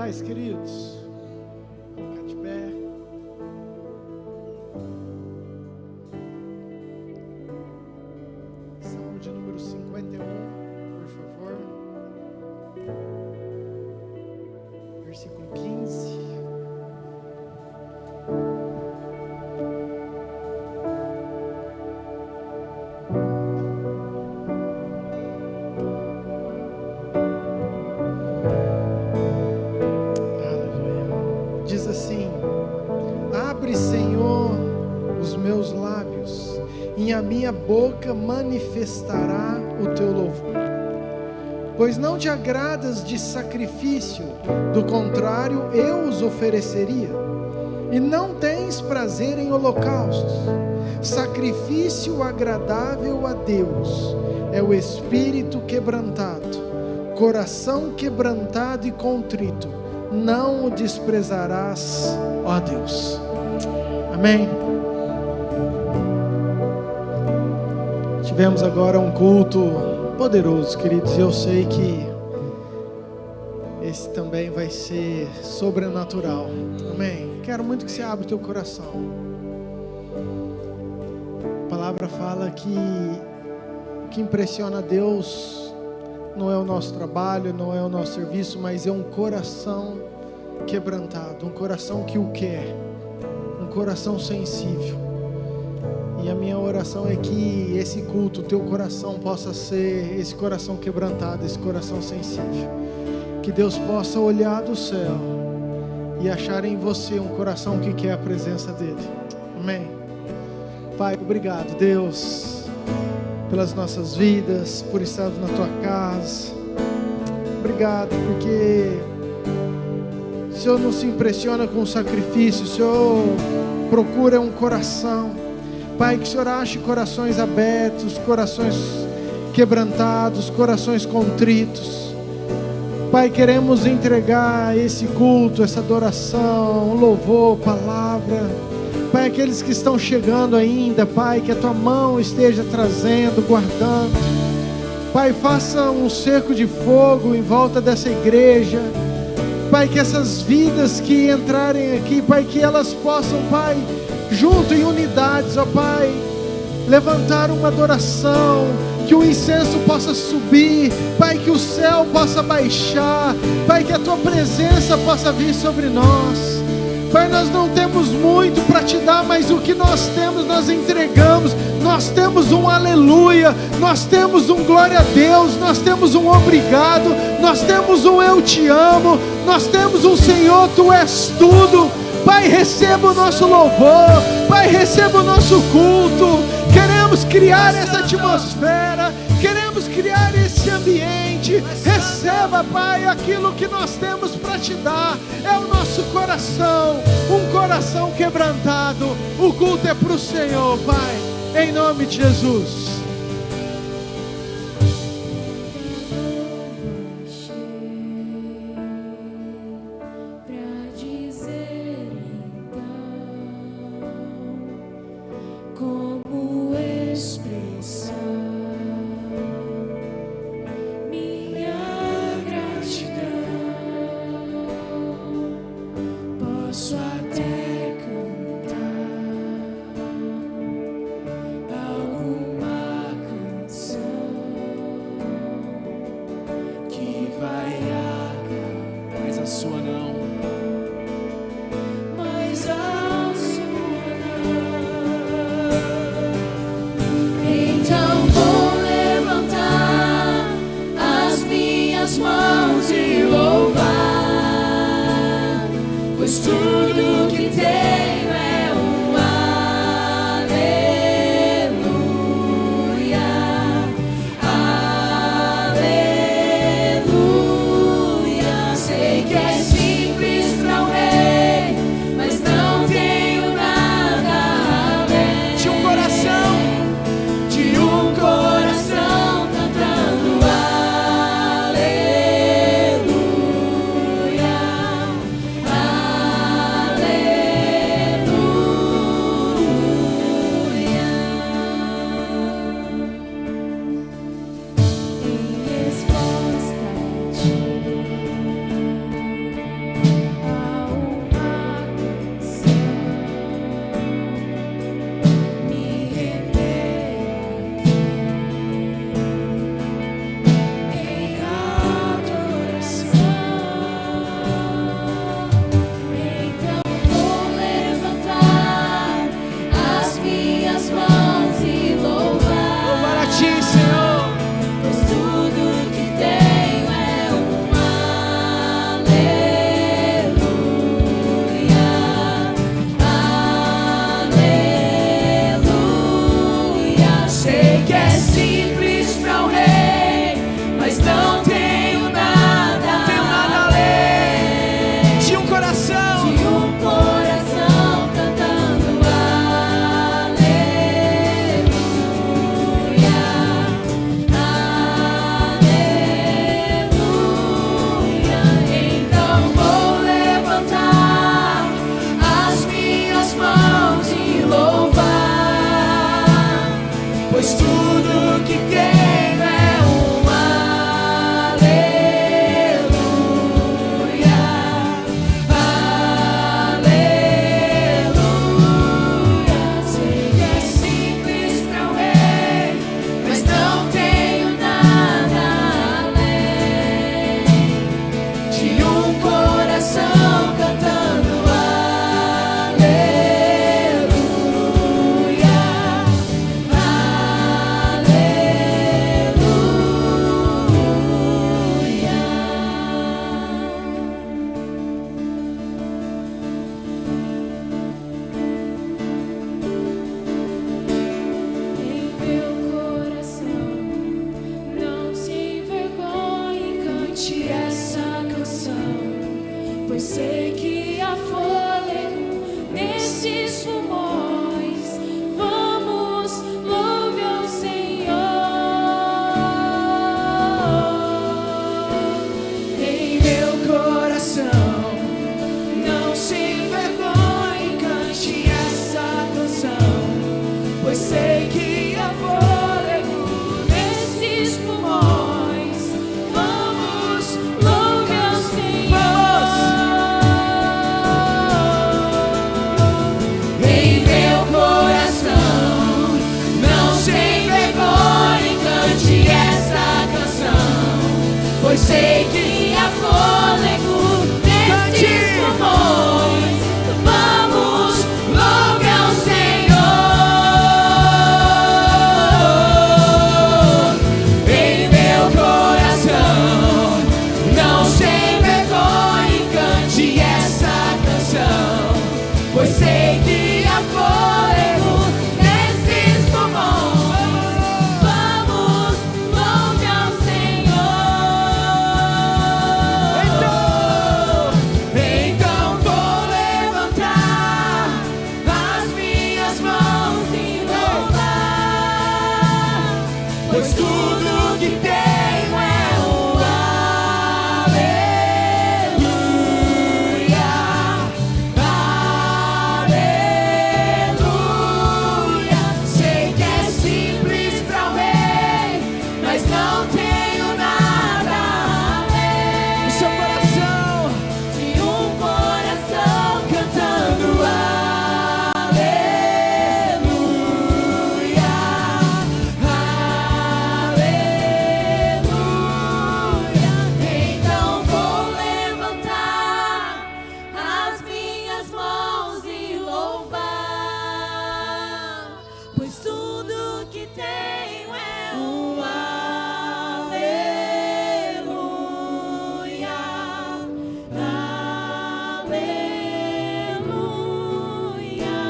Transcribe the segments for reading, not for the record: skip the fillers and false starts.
Pais queridos, vamos ficar de pé. Salmo de número 51, por favor. Versículo 15. Diz assim: abre, Senhor, os meus lábios, e a minha boca manifestará o teu louvor. Pois não te agradas de sacrifício, do contrário eu os ofereceria. E não tens prazer em holocaustos. Sacrifício agradável a Deus é o espírito quebrantado, coração quebrantado e contrito não o desprezarás, ó Deus. Amém. Tivemos agora um culto poderoso, queridos, e eu sei que esse também vai ser sobrenatural. Amém. Quero muito que você abra o teu coração. palavra fala que o que impressiona Deus não é o nosso trabalho, não é o nosso serviço, mas é um coração quebrantado, um coração que o quer, um coração sensível. E a minha oração é que esse culto, o teu coração possa ser esse coração quebrantado, esse coração sensível. Que Deus possa olhar do céu e achar em você um coração que quer a presença dEle. Amém. Pai, obrigado, Deus, pelas nossas vidas, por estarmos na Tua casa. Obrigado, porque o Senhor não se impressiona com o sacrifício, o Senhor procura um coração. Pai, que o Senhor ache corações abertos, corações quebrantados, corações contritos. Pai, queremos entregar esse culto, essa adoração, louvor, palavra. Pai, aqueles que estão chegando ainda, Pai, que a Tua mão esteja trazendo, guardando. Pai, faça um cerco de fogo em volta dessa igreja. Pai, que essas vidas que entrarem aqui, Pai, que elas possam, Pai, junto em unidades, ó Pai, levantar uma adoração, que o incenso possa subir, Pai, que o céu possa baixar, Pai, que a Tua presença possa vir sobre nós. Pai, nós não temos muito para Te dar, mas o que nós temos, nós entregamos. Nós temos um aleluia, nós temos um glória a Deus, nós temos um obrigado, nós temos um eu te amo, nós temos um Senhor, Tu és tudo. Pai, receba o nosso louvor, Pai, receba o nosso culto. Queremos criar essa atmosfera, queremos criar esse ambiente. Receba, Pai, aquilo que nós temos para Te dar. É o nosso coração, um coração quebrantado. O culto é para o Senhor, Pai, em nome de Jesus. sem vergonha, cante essa canção, pois sei que há fôlego nesses pulmões. Vamos, louve ao Senhor. Em meu coração, não sem vergonha, cante essa canção, pois sei que há fôlego nesses pulmões. Vamos, louve ao Senhor. Em meu coração, não sem vergonha, cante essa canção, pois sei que há fôlego nesses pulmões. Vamos, louve ao Senhor. Então vou levantar as minhas mãos e louvar, pois tudo que tenho é um aleluia, aleluia. Sei que é simples para o rei, mas não tenho nada além. O seu coração, de um coração cantando aleluia, aleluia. Então vou levantar as minhas mãos e louvar, pois tudo que tenho é um aleluia, aleluia.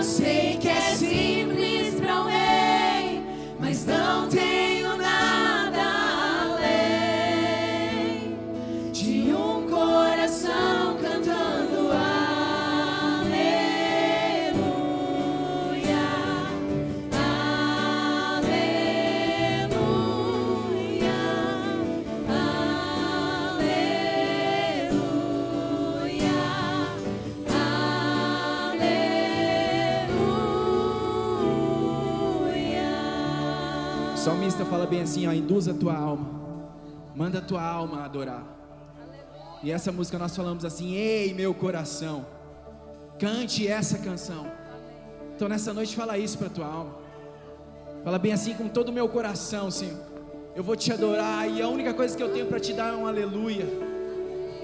Sei que é simples para o rei, mas não tenho nada além de um coração cantando aleluia, aleluia, aleluia. O salmista fala bem assim, ó, induz a tua alma, manda a tua alma a adorar. E essa música nós falamos assim: ei meu coração, cante essa canção. Então nessa noite fala isso para a tua alma, fala bem assim: com todo o meu coração, Senhor, eu vou te adorar, e a única coisa que eu tenho para te dar é um aleluia.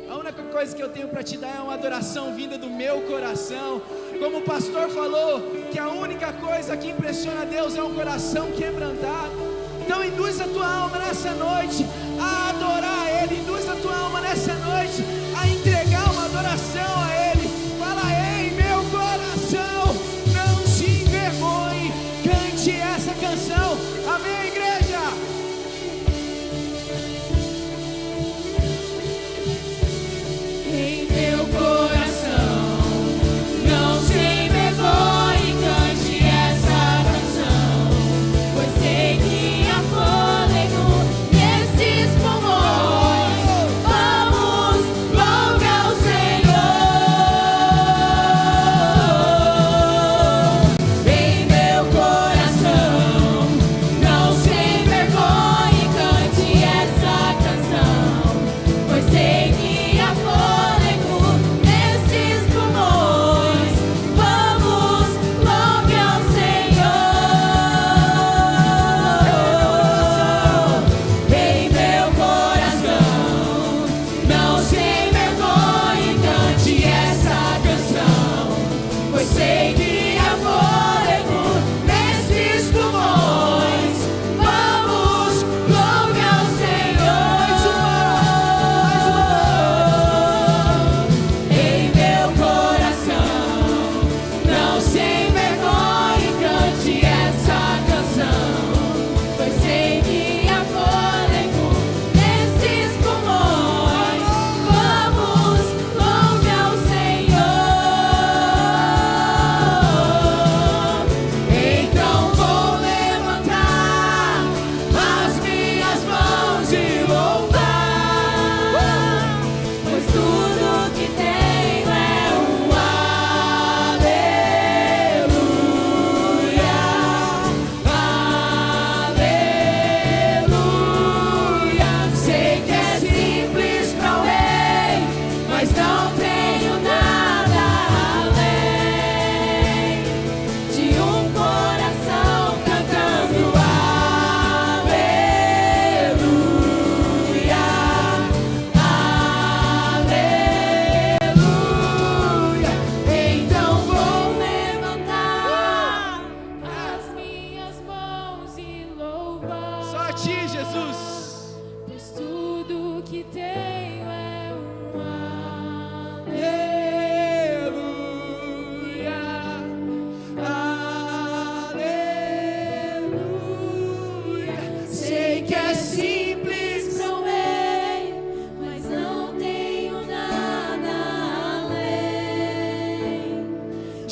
A única coisa que eu tenho para te dar é uma adoração vinda do meu coração. Como o pastor falou, que a única coisa que impressiona a Deus é um coração quebrantado. Então induz a tua alma nessa noite a adorar a Ele. Induz a tua alma nessa noite a entregar uma adoração a Ele. Fala: ei meu coração, não se envergonhe, cante essa canção. Amém, igreja? Em meu coração, não sem vergonha, cante essa canção, pois sei que há fôlego nesses pulmões. Vamos,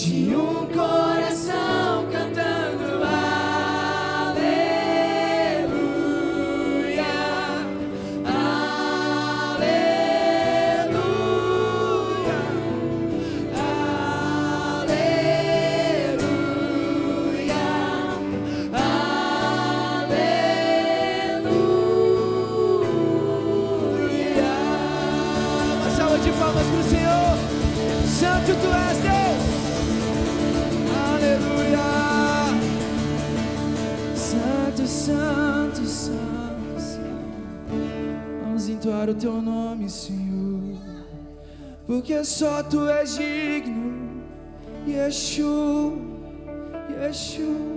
de um coração cantando aleluia, aleluia, aleluia, aleluia. Uma salva de palmas para o Senhor. Santo tu és, Deus. Aleluia. Santo, santo, santo, santo. Vamos entoar o teu nome, Senhor, porque só tu és digno. Yeshua, Yeshua.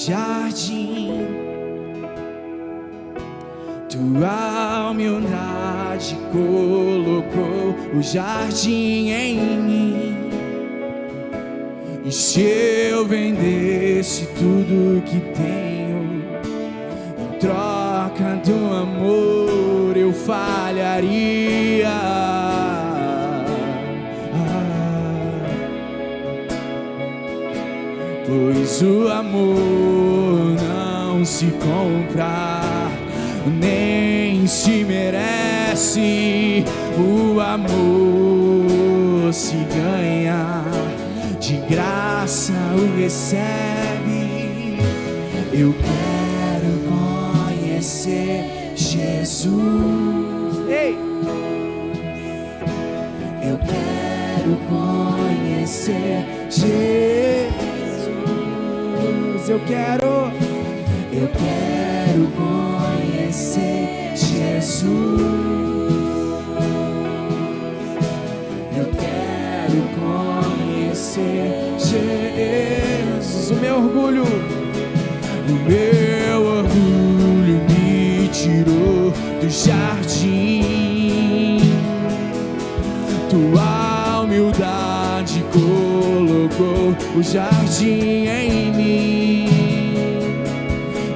jardim, tua humildade colocou o jardim em mim. E se eu vendesse tudo que tenho em troca do amor, eu falharia. Pois o amor não se compra, nem se merece. O amor se ganha, de graça o recebe. Eu quero conhecer Jesus. Ei! Eu quero conhecer Jesus. Eu quero conhecer Jesus. Eu quero conhecer Jesus. O meu orgulho me tirou do jardim. Tua humildade colocou o jardim em mim.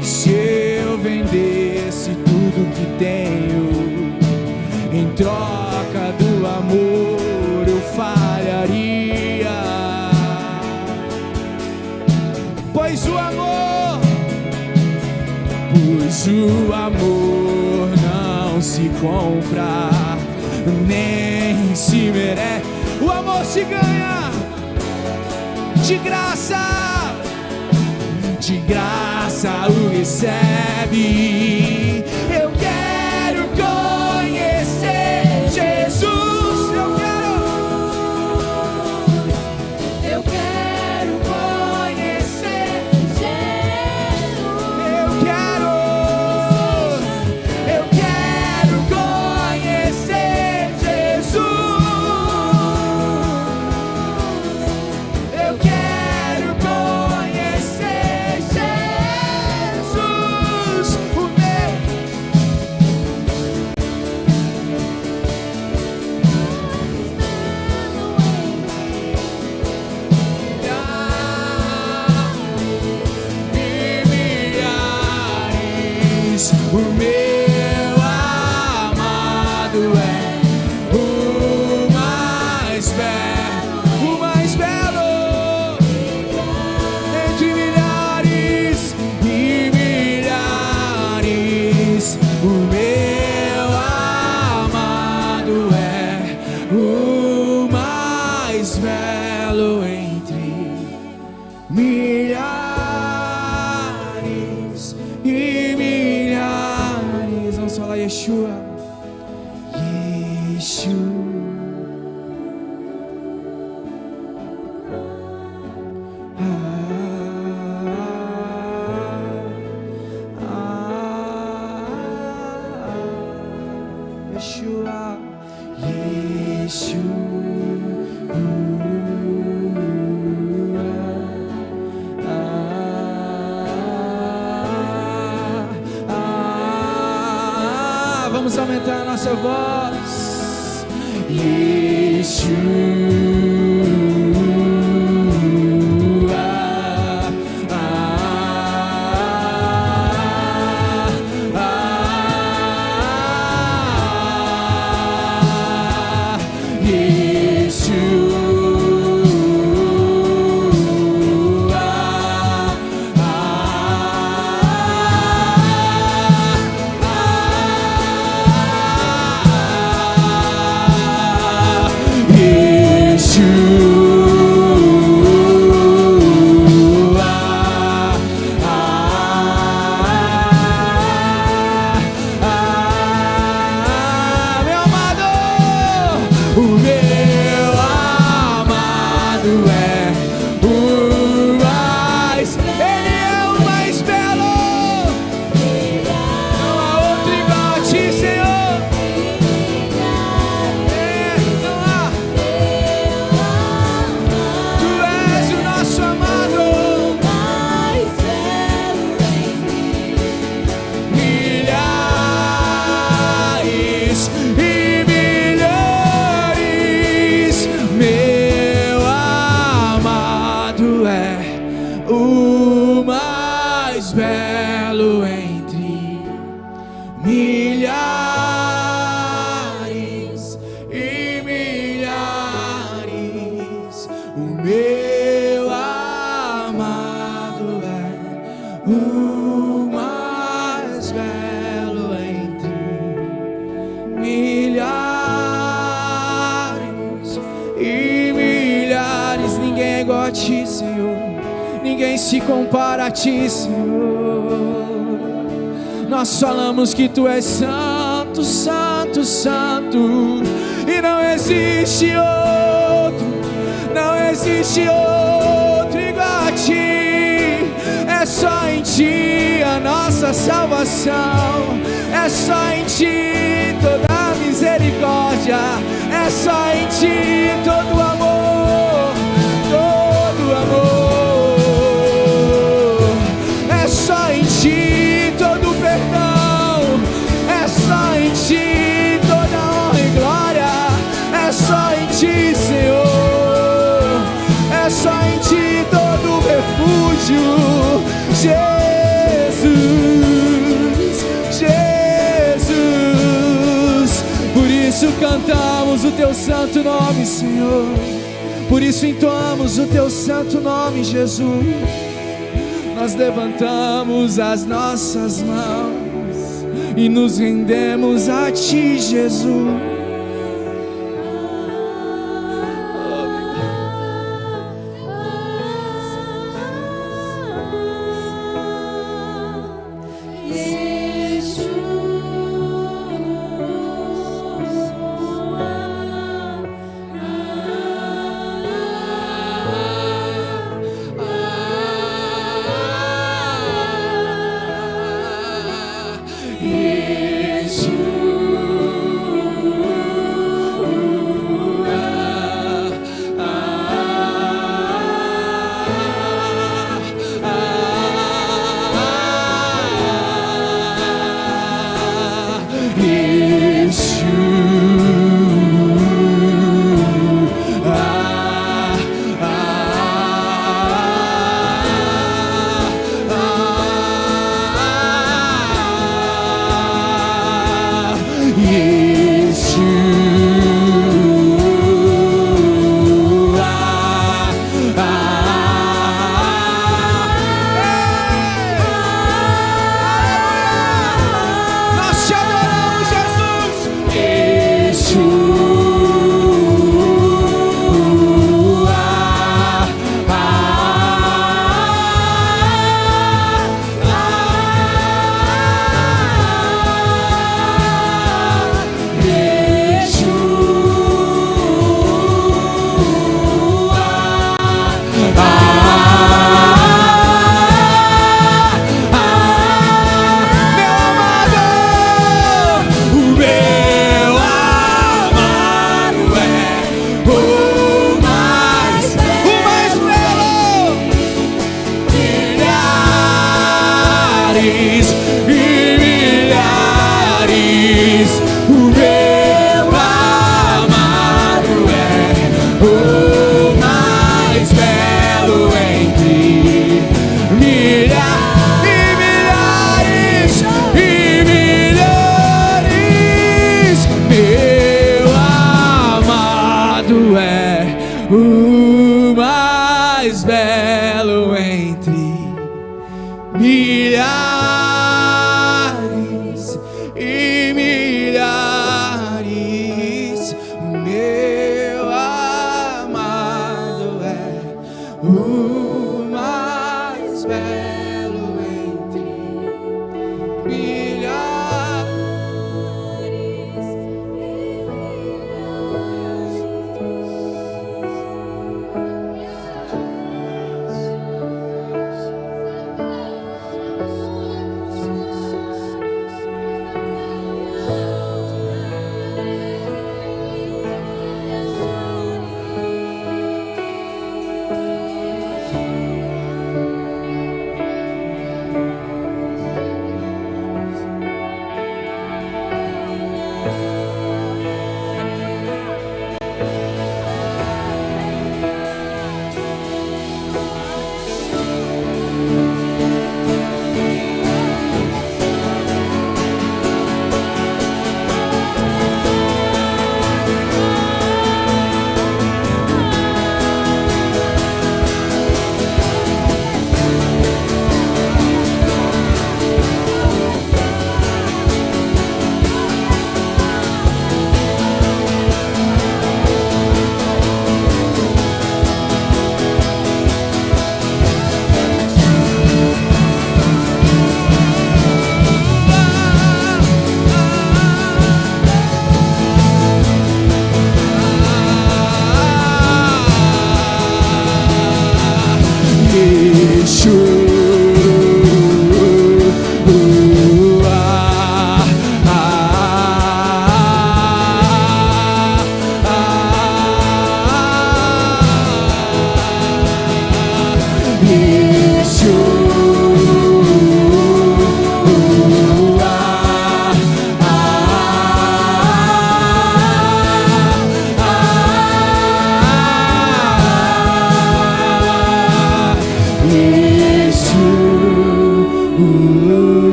E se eu vendesse tudo que tenho em troca do amor, eu falharia. Pois o amor não se compra, nem se merece. O amor se ganha de graça o recebe. Eu quero conhecer Jesus. Eu quero conhecer Jesus. Eu quero conhecer Jesus. Eu quero conhecer Jesus. O meu milhares, o meu amado é o mais belo entre milhares e milhares. O meu amado é o mais belo entre milhares e milhares. Vamos falar Yeshua. Yeshua. Yeshua. Vamos aumentar a nossa voz. igual a ti, Senhor. Ninguém se compara a ti, Senhor. Nós falamos que tu és santo, santo, santo, e não existe outro, não existe outro igual a ti. É só em ti a nossa salvação, é só em ti toda a misericórdia, é só em ti todo o amor, todo o amor. É só em ti todo o perdão, é só em ti toda honra e glória, é só em ti, Senhor, é só em ti todo o refúgio. Jesus, Jesus, por isso cantamos o teu santo nome, Senhor, por isso entoamos o teu santo nome, Jesus. Nós levantamos as nossas mãos e nos rendemos a ti, Jesus.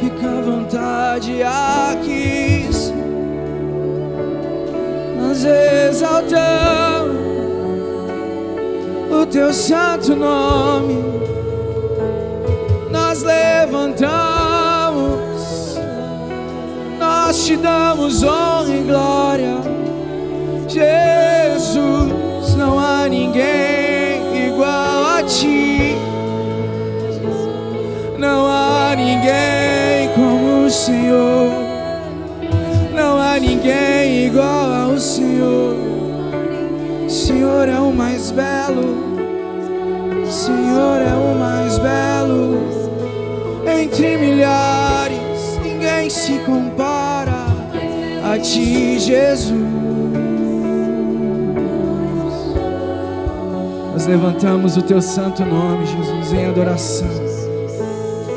Fica à vontade aqui, nós exaltamos o teu santo nome, nós levantamos, nós te damos honra e glória. Jesus, não há ninguém igual a ti, não há ninguém como o Senhor, não há ninguém igual ao Senhor. O Senhor é o mais belo, o Senhor é o mais belo, entre milhares ninguém se compara a ti, Jesus. Nós levantamos o teu santo nome, Jesus, em adoração.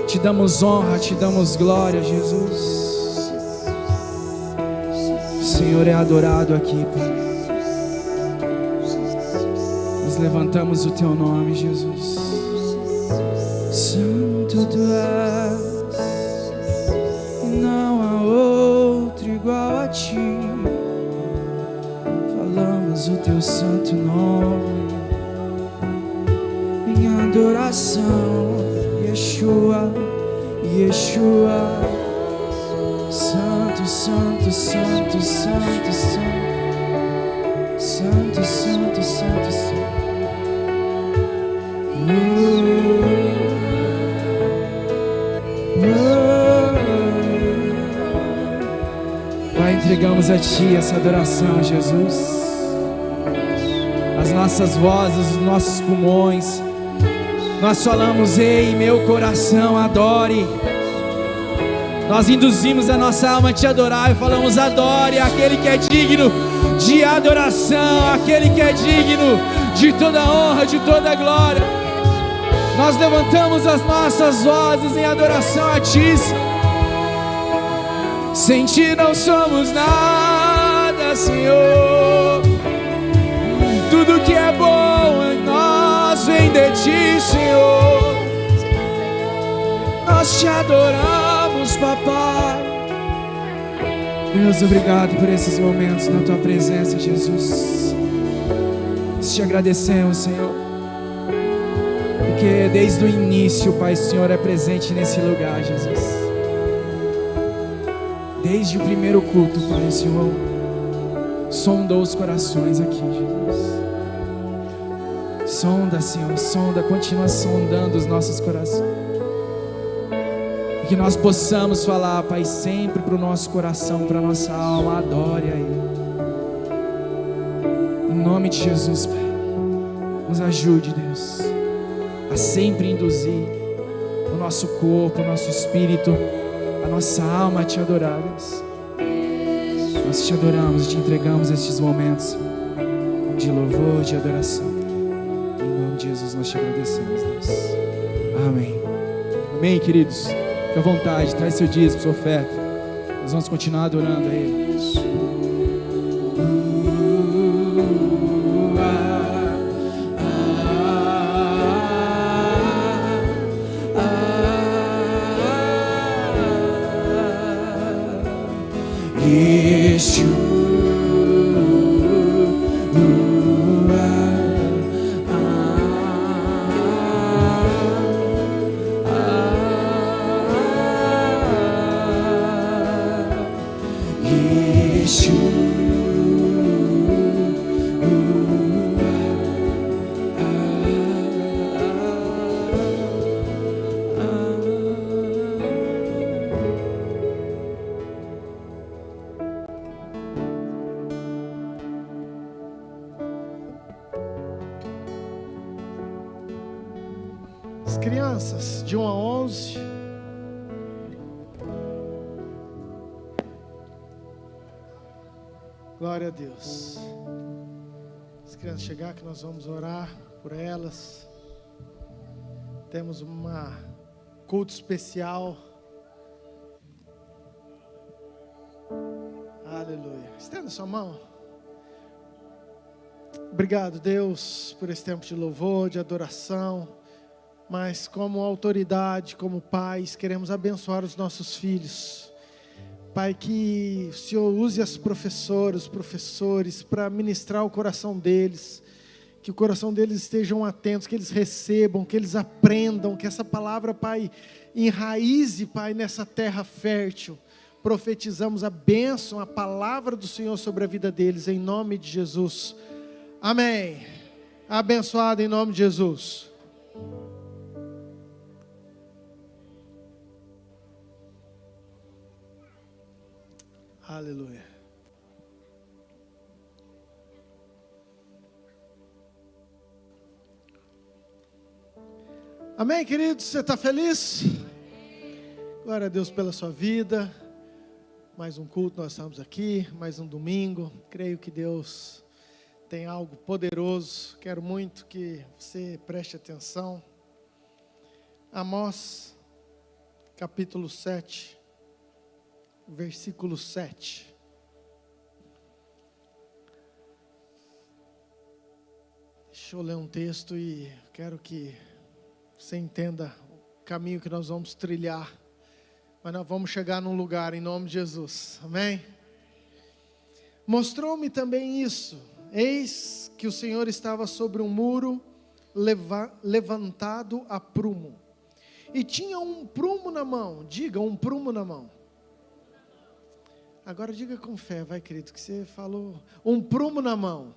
Te damos honra, te damos glória, Jesus. O Senhor é adorado aqui, Pai. Nós levantamos o teu nome, Jesus. Santo tu és, e não há outro igual a ti. Falamos o teu santo nome em adoração, Yeshua, Yeshua. Santo, santo, santo, santo, santo, santo, santo, santo, santo. Pai, entregamos a ti essa adoração, Jesus. As nossas vozes, os nossos pulmões, nós falamos: ei, meu coração, adore. Nós induzimos a nossa alma a te adorar e falamos: adore aquele que é digno de adoração, aquele que é digno de toda honra, de toda glória. Nós levantamos as nossas vozes em adoração a ti. Sem ti não somos nada, Senhor. Tudo que é bom em nós vem de ti, Senhor. Nós te adoramos, Papai. Deus, obrigado por esses momentos na tua presença, Jesus. Nós te agradecemos, Senhor, porque desde o início, Pai, o Senhor é presente nesse lugar, Jesus. Desde o primeiro culto, Pai, o Senhor sondou os corações aqui, Jesus. Sonda, Senhor, sonda, continua sondando os nossos corações. E que nós possamos falar, Pai, sempre para o nosso coração, para a nossa alma: adore a Ele. Em nome de Jesus, Pai, nos ajude, Deus, a sempre induzir o nosso corpo, o nosso espírito, a nossa alma a te adorar, Deus. Nós te adoramos e te entregamos estes momentos de louvor, de adoração. Em nome de Jesus nós te agradecemos, Deus. Amém. Amém, queridos. Fique à vontade, traz seu dízimo, sua oferta. Nós vamos continuar adorando a Ele. As crianças de 1 a 11. Glória a Deus. As crianças chegar, que nós vamos orar por elas. Temos uma culto especial Estenda sua mão. Obrigado, Deus, por esse tempo de louvor, de adoração. Mas como autoridade, como pais, queremos abençoar os nossos filhos. Pai, que o Senhor use as professoras, os professores, para ministrar o coração deles. Que o coração deles estejam atentos, que eles recebam, que eles aprendam, que essa palavra, Pai, enraize, Pai, nessa terra fértil. Profetizamos a bênção, a palavra do Senhor sobre a vida deles, em nome de Jesus. Amém. Abençoado em nome de Jesus. Aleluia. Amém, queridos? Você está feliz? Glória a Deus pela sua vida. Mais um culto, nós estamos aqui, mais um domingo. Creio que Deus tem algo poderoso. Quero muito que você preste atenção. Amós, capítulo 7, versículo 7. Deixa eu ler um texto e quero que você entenda o caminho que nós vamos trilhar. Mas nós vamos chegar num lugar em nome de Jesus. Amém? Mostrou-me também isso. Eis que o Senhor estava sobre um muro levantado a prumo. E tinha um prumo na mão. Diga, um prumo na mão. Agora diga com fé, vai, querido, que você falou. Um prumo na mão.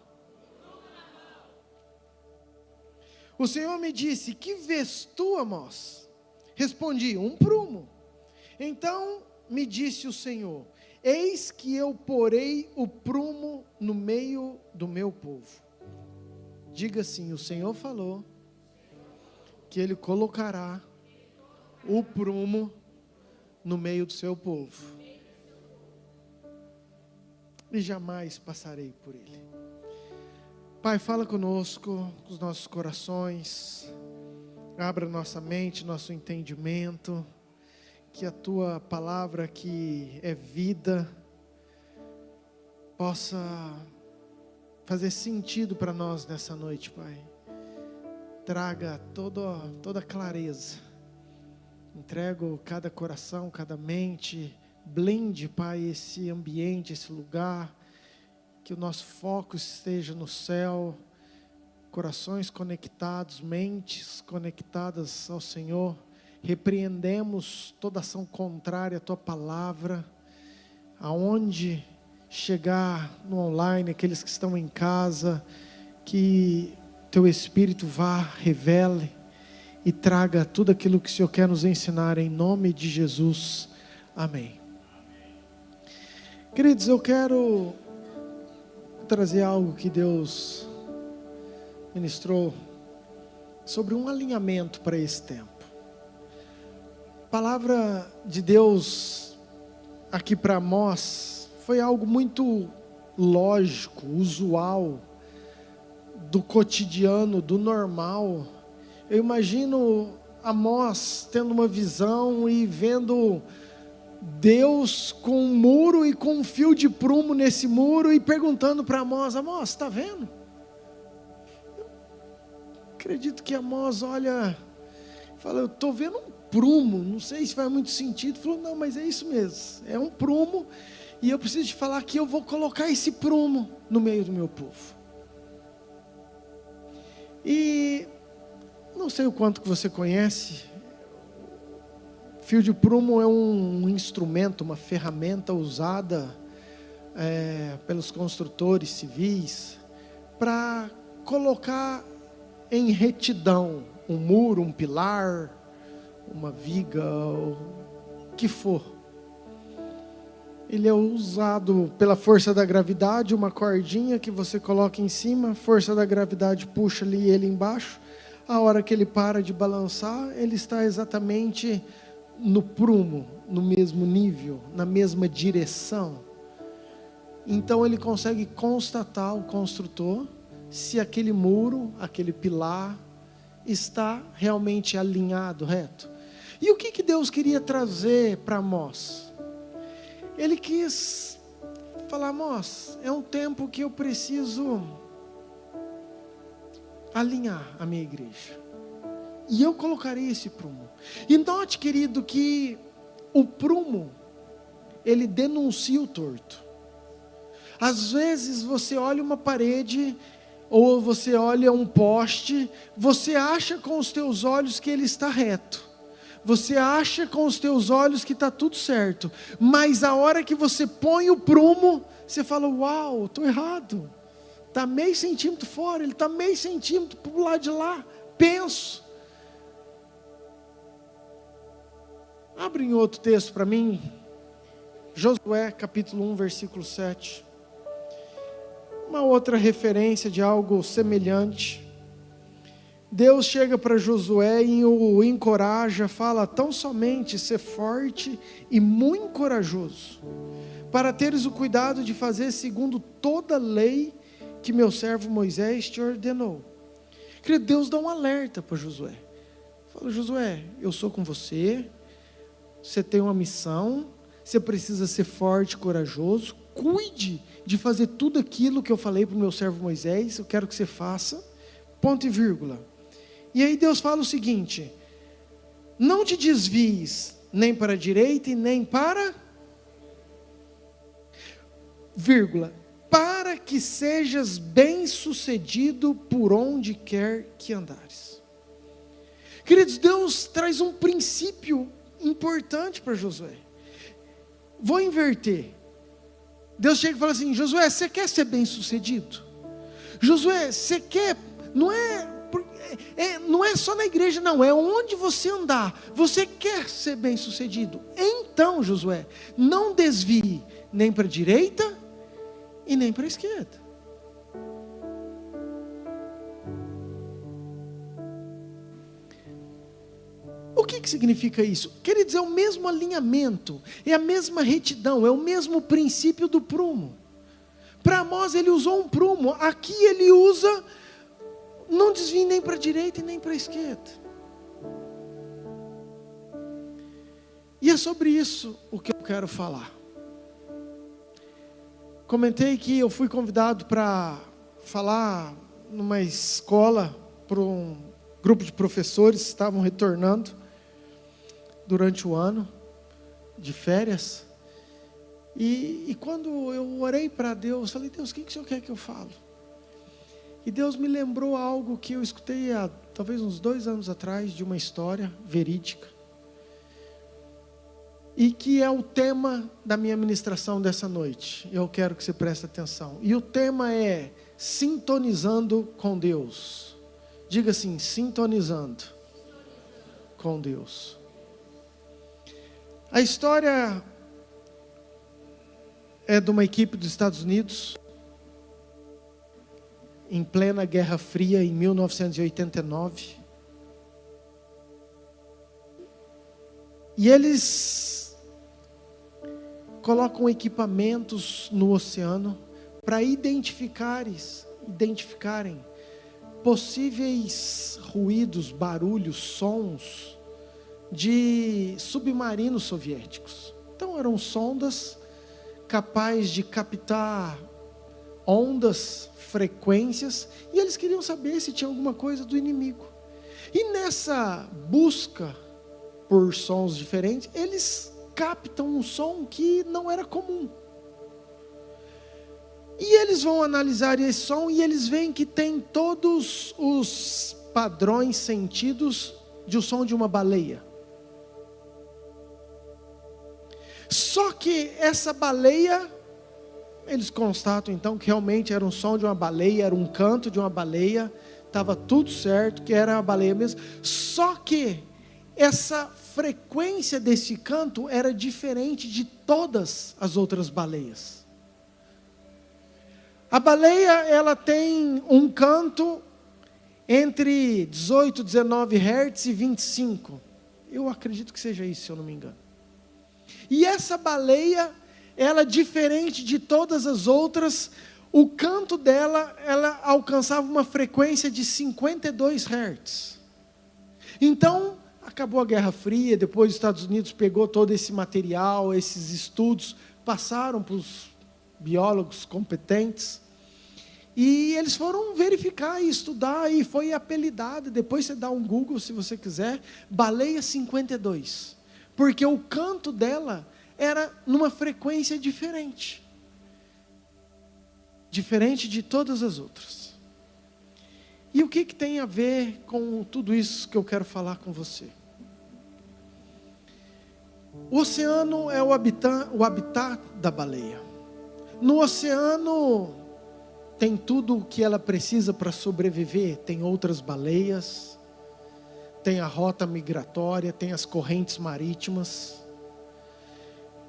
O Senhor me disse: que vês tu, Amós? Respondi: um prumo. Então me disse o Senhor: eis que eu porei o prumo no meio do meu povo. Diga assim: o Senhor falou que Ele colocará o prumo no meio do seu povo. E jamais passarei por ele. Pai, fala conosco, com os nossos corações. Abra nossa mente, nosso entendimento. Que a Tua palavra, que é vida, possa fazer sentido para nós nessa noite, Pai. Traga toda clareza. Entrego cada coração, cada mente. Blinde, Pai, esse ambiente, esse lugar. Que o nosso foco esteja no céu. Corações conectados, mentes conectadas ao Senhor. Repreendemos toda ação contrária à Tua palavra. Aonde chegar no online, aqueles que estão em casa, que Teu Espírito vá, revele e traga tudo aquilo que o Senhor quer nos ensinar, em nome de Jesus. Amém. Queridos, eu quero trazer algo que Deus ministrou sobre um alinhamento para esse tempo. A palavra de Deus aqui para Amós foi algo muito lógico, usual, do cotidiano, do normal. Eu imagino Amós tendo uma visão e vendo Deus com um muro e com um fio de prumo nesse muro e perguntando para Amós: Amós, está vendo? Eu acredito que Amós olha e fala: eu estou vendo um prumo, não sei se faz muito sentido. Falou: não, mas é isso mesmo, é um prumo e eu preciso te falar que eu vou colocar esse prumo no meio do meu povo. E não sei o quanto que você conhece. Fio de prumo é um instrumento, uma ferramenta usada pelos construtores civis para colocar em retidão um muro, um pilar, uma viga, o que for. Ele é usado pela força da gravidade, uma cordinha que você coloca em cima, força da gravidade puxa ali ele embaixo. A hora que ele para de balançar, ele está exatamente no prumo, no mesmo nível, na mesma direção. Então ele consegue constatar, o construtor, se aquele muro, aquele pilar está realmente alinhado, reto. E o que Deus queria trazer para Amós? Ele quis falar, moça, é um tempo que eu preciso alinhar a minha igreja. E eu colocarei esse prumo. E note, querido, que o prumo, ele denuncia o torto. Às vezes você olha uma parede, ou você olha um poste, você acha com os teus olhos que ele está reto. Você acha com os teus olhos que está tudo certo. Mas a hora que você põe o prumo, você fala, uau, estou errado. Está meio centímetro fora, ele está meio centímetro para o lado de lá. Penso. Abre em outro texto para mim. Josué capítulo 1, versículo 7. Uma outra referência de algo semelhante. Deus chega para Josué e o encoraja, fala, tão somente ser forte e muito corajoso, para teres o cuidado de fazer segundo toda a lei que meu servo Moisés te ordenou. Querido, Deus dá um alerta para Josué. Fala, Josué, eu sou com você, você tem uma missão, você precisa ser forte e corajoso, cuide de fazer tudo aquilo que eu falei para o meu servo Moisés, eu quero que você faça, ponto e vírgula. E aí Deus fala o seguinte, não te desvies nem para a direita e nem para, vírgula, para que sejas bem sucedido por onde quer que andares. Queridos, Deus traz um princípio importante para Josué. Vou inverter. Deus chega e fala assim, Josué, você quer ser bem sucedido? Josué, você quer, não é só na igreja não, é onde você andar, você quer ser bem sucedido? Então, Josué, não desvie nem para a direita e nem para a esquerda. O que significa isso? Queridos, é o mesmo alinhamento, é a mesma retidão, é o mesmo princípio do prumo. Para Amós ele usou um prumo, aqui ele usa, não desvie nem para a direita e nem para a esquerda. E é sobre isso o que eu quero falar. Comentei que eu fui convidado para falar numa escola, para um grupo de professores que estavam retornando durante o ano de férias. E quando eu orei para Deus, falei, Deus, o que o Senhor quer que eu fale? E Deus me lembrou algo que eu escutei há talvez uns 2 anos atrás, de uma história verídica, e que é o tema da minha ministração dessa noite. Eu quero que você preste atenção. E o tema é sintonizando com Deus. Diga assim, sintonizando com Deus. A história é de uma equipe dos Estados Unidos, em plena Guerra Fria, em 1989. E eles colocam equipamentos no oceano para identificarem possíveis ruídos, barulhos, sons de submarinos soviéticos. Então eram sondas capazes de captar ondas, frequências, e eles queriam saber se tinha alguma coisa do inimigo. E nessa busca por sons diferentes, eles captam um som que não era comum. E eles vão analisar esse som e eles veem que tem todos os padrões sentidos de um som de uma baleia. Só que essa baleia, eles constatam então que realmente era um som de uma baleia, era um canto de uma baleia, estava tudo certo, que era a baleia mesmo. Só que essa frequência desse canto era diferente de todas as outras baleias. A baleia, ela tem um canto entre 18, 19 Hz e 25. Eu acredito que seja isso, se eu não me engano. E essa baleia, ela diferente de todas as outras, o canto dela, ela alcançava uma frequência de 52 Hz. Então, acabou a Guerra Fria, depois os Estados Unidos pegou todo esse material, esses estudos, passaram para os biólogos competentes. E eles foram verificar e estudar, e foi apelidada, depois você dá um Google se você quiser, baleia 52. Porque o canto dela era numa frequência diferente. Diferente de todas as outras. E o que tem a ver com tudo isso que eu quero falar com você? O oceano é o habitat da baleia. No oceano tem tudo o que ela precisa para sobreviver. Tem outras baleias, tem a rota migratória, tem as correntes marítimas.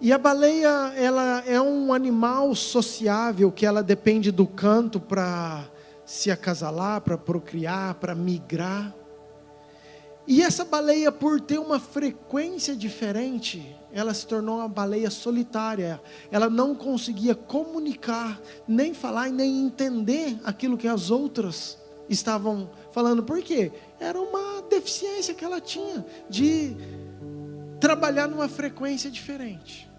E a baleia, ela é um animal sociável, que ela depende do canto para se acasalar, para procriar, para migrar. E essa baleia, por ter uma frequência diferente, ela se tornou uma baleia solitária. Ela não conseguia comunicar, nem falar e nem entender aquilo que as outras estavam falando. Por quê? Era uma deficiência que ela tinha de trabalhar numa frequência diferente.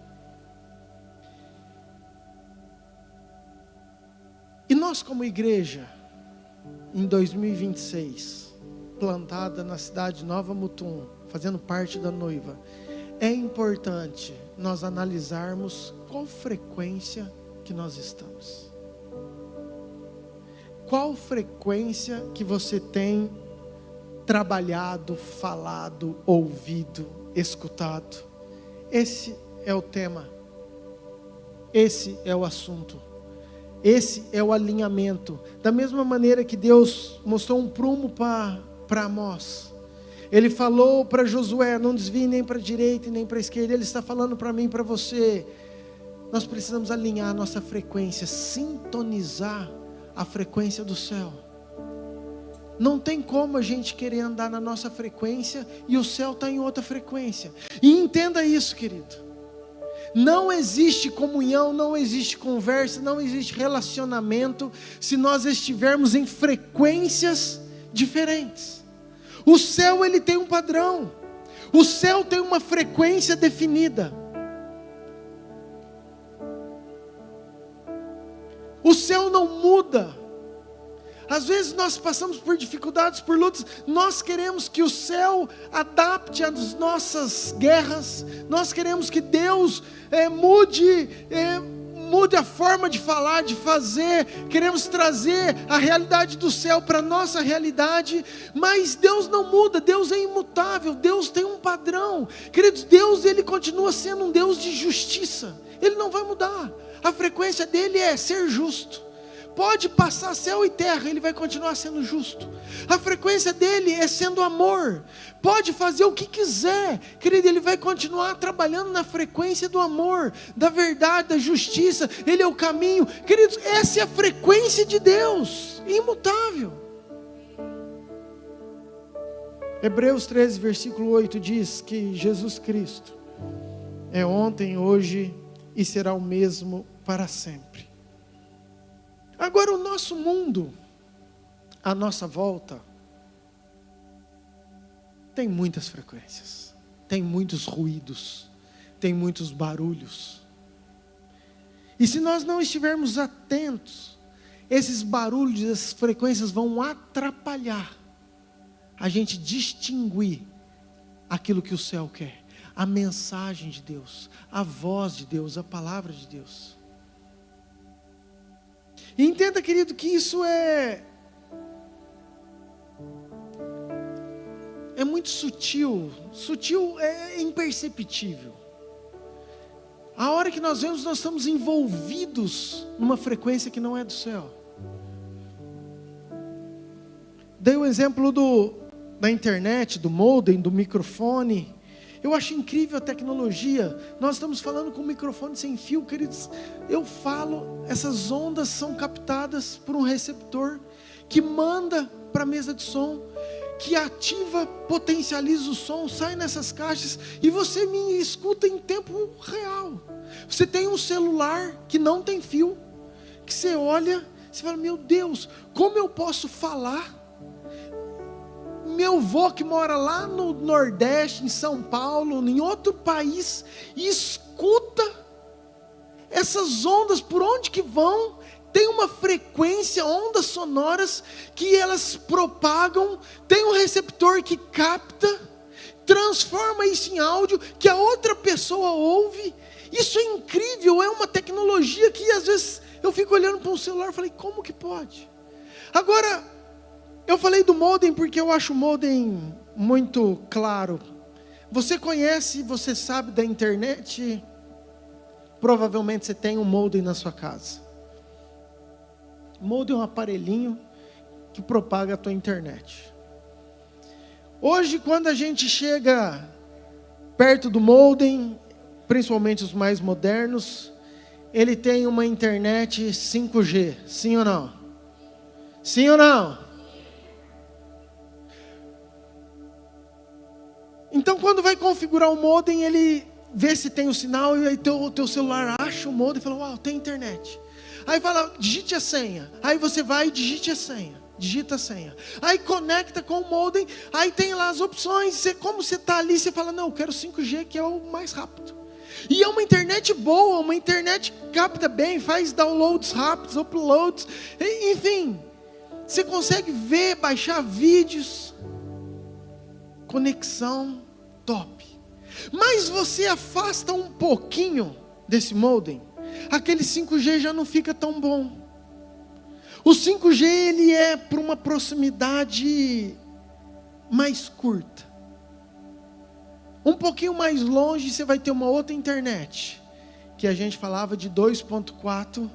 E nós, como igreja, em 2026, plantada na cidade de Nova Mutum, fazendo parte da noiva, é importante nós analisarmos qual frequência que nós estamos. Qual frequência que você tem trabalhado, falado, ouvido, escutado? Esse é o tema. Esse é o assunto. Esse é o alinhamento. Da mesma maneira que Deus mostrou um prumo para Amós. Ele falou para Josué, não desvie nem para a direita e nem para a esquerda. Ele está falando para mim e para você. Nós precisamos alinhar a nossa frequência, sintonizar a frequência do céu. Não tem como a gente querer andar na nossa frequência e o céu está em outra frequência. E entenda isso, querido. Não existe comunhão, não existe conversa, não existe relacionamento se nós estivermos em frequências diferentes. O céu, ele tem um padrão. O céu tem uma frequência definida. O céu não muda. Às vezes nós passamos por dificuldades, por lutas. Nós queremos que o céu adapte às nossas guerras. Nós queremos que Deus mude a forma de falar, de fazer. Queremos trazer a realidade do céu para a nossa realidade. Mas Deus não muda, Deus é imutável, Deus tem um padrão. Queridos, Deus, ele continua sendo um Deus de justiça. Ele não vai mudar. A frequência dele é ser justo. Pode passar céu e terra, ele vai continuar sendo justo. A frequência dele é sendo amor. Pode fazer o que quiser, querido, ele vai continuar trabalhando na frequência do amor, da verdade, da justiça. Ele é o caminho. Queridos, essa é a frequência de Deus, imutável. Hebreus 13, versículo 8 diz que Jesus Cristo é ontem, hoje e será o mesmo para sempre. Agora, o nosso mundo, à nossa volta, tem muitas frequências, tem muitos ruídos, tem muitos barulhos. E se nós não estivermos atentos, esses barulhos, essas frequências vão atrapalhar a gente distinguir aquilo que o céu quer, a mensagem de Deus, a voz de Deus, a palavra de Deus. E entenda, querido, que isso é muito sutil, é imperceptível. A hora que nós vemos, nós estamos envolvidos numa frequência que não é do céu. Dei o exemplo da internet, do modem, do microfone. Eu acho incrível a tecnologia. Nós estamos falando com um microfone sem fio, queridos. Eu falo, essas ondas são captadas por um receptor que manda para a mesa de som, que ativa, potencializa o som, sai nessas caixas e você me escuta em tempo real. Você tem um celular que não tem fio, que você olha, você fala, meu Deus, como eu posso falar? Meu avô que mora lá no Nordeste, em São Paulo, em outro país, e escuta essas ondas, por onde que vão, tem uma frequência, ondas sonoras, que elas propagam, tem um receptor que capta, transforma isso em áudio, que a outra pessoa ouve. Isso é incrível, é uma tecnologia que às vezes eu fico olhando para um celular e falei, como que pode? Agora, eu falei do modem porque eu acho o modem muito claro. Você conhece, você sabe da internet, provavelmente você tem um modem na sua casa. O modem é um aparelhinho que propaga a tua internet. Hoje, quando a gente chega perto do modem, principalmente os mais modernos, ele tem uma internet 5G, sim ou não? Sim ou não? Então, quando vai configurar o modem, ele vê se tem o sinal, e aí teu celular acha o modem e fala, uau, tem internet. Aí fala, digite a senha. Aí você vai e digite a senha. Digita a senha. Aí conecta com o modem, aí tem lá as opções. Como você está ali, você fala, não, eu quero 5G, que é o mais rápido. E é uma internet boa, uma internet que capta bem, faz downloads rápidos, uploads, enfim. Você consegue ver, baixar vídeos. Conexão top. Mas você afasta um pouquinho desse modem, aquele 5G já não fica tão bom. O 5G ele é para uma proximidade mais curta. Um pouquinho mais longe você vai ter uma outra internet, que a gente falava de 2.4,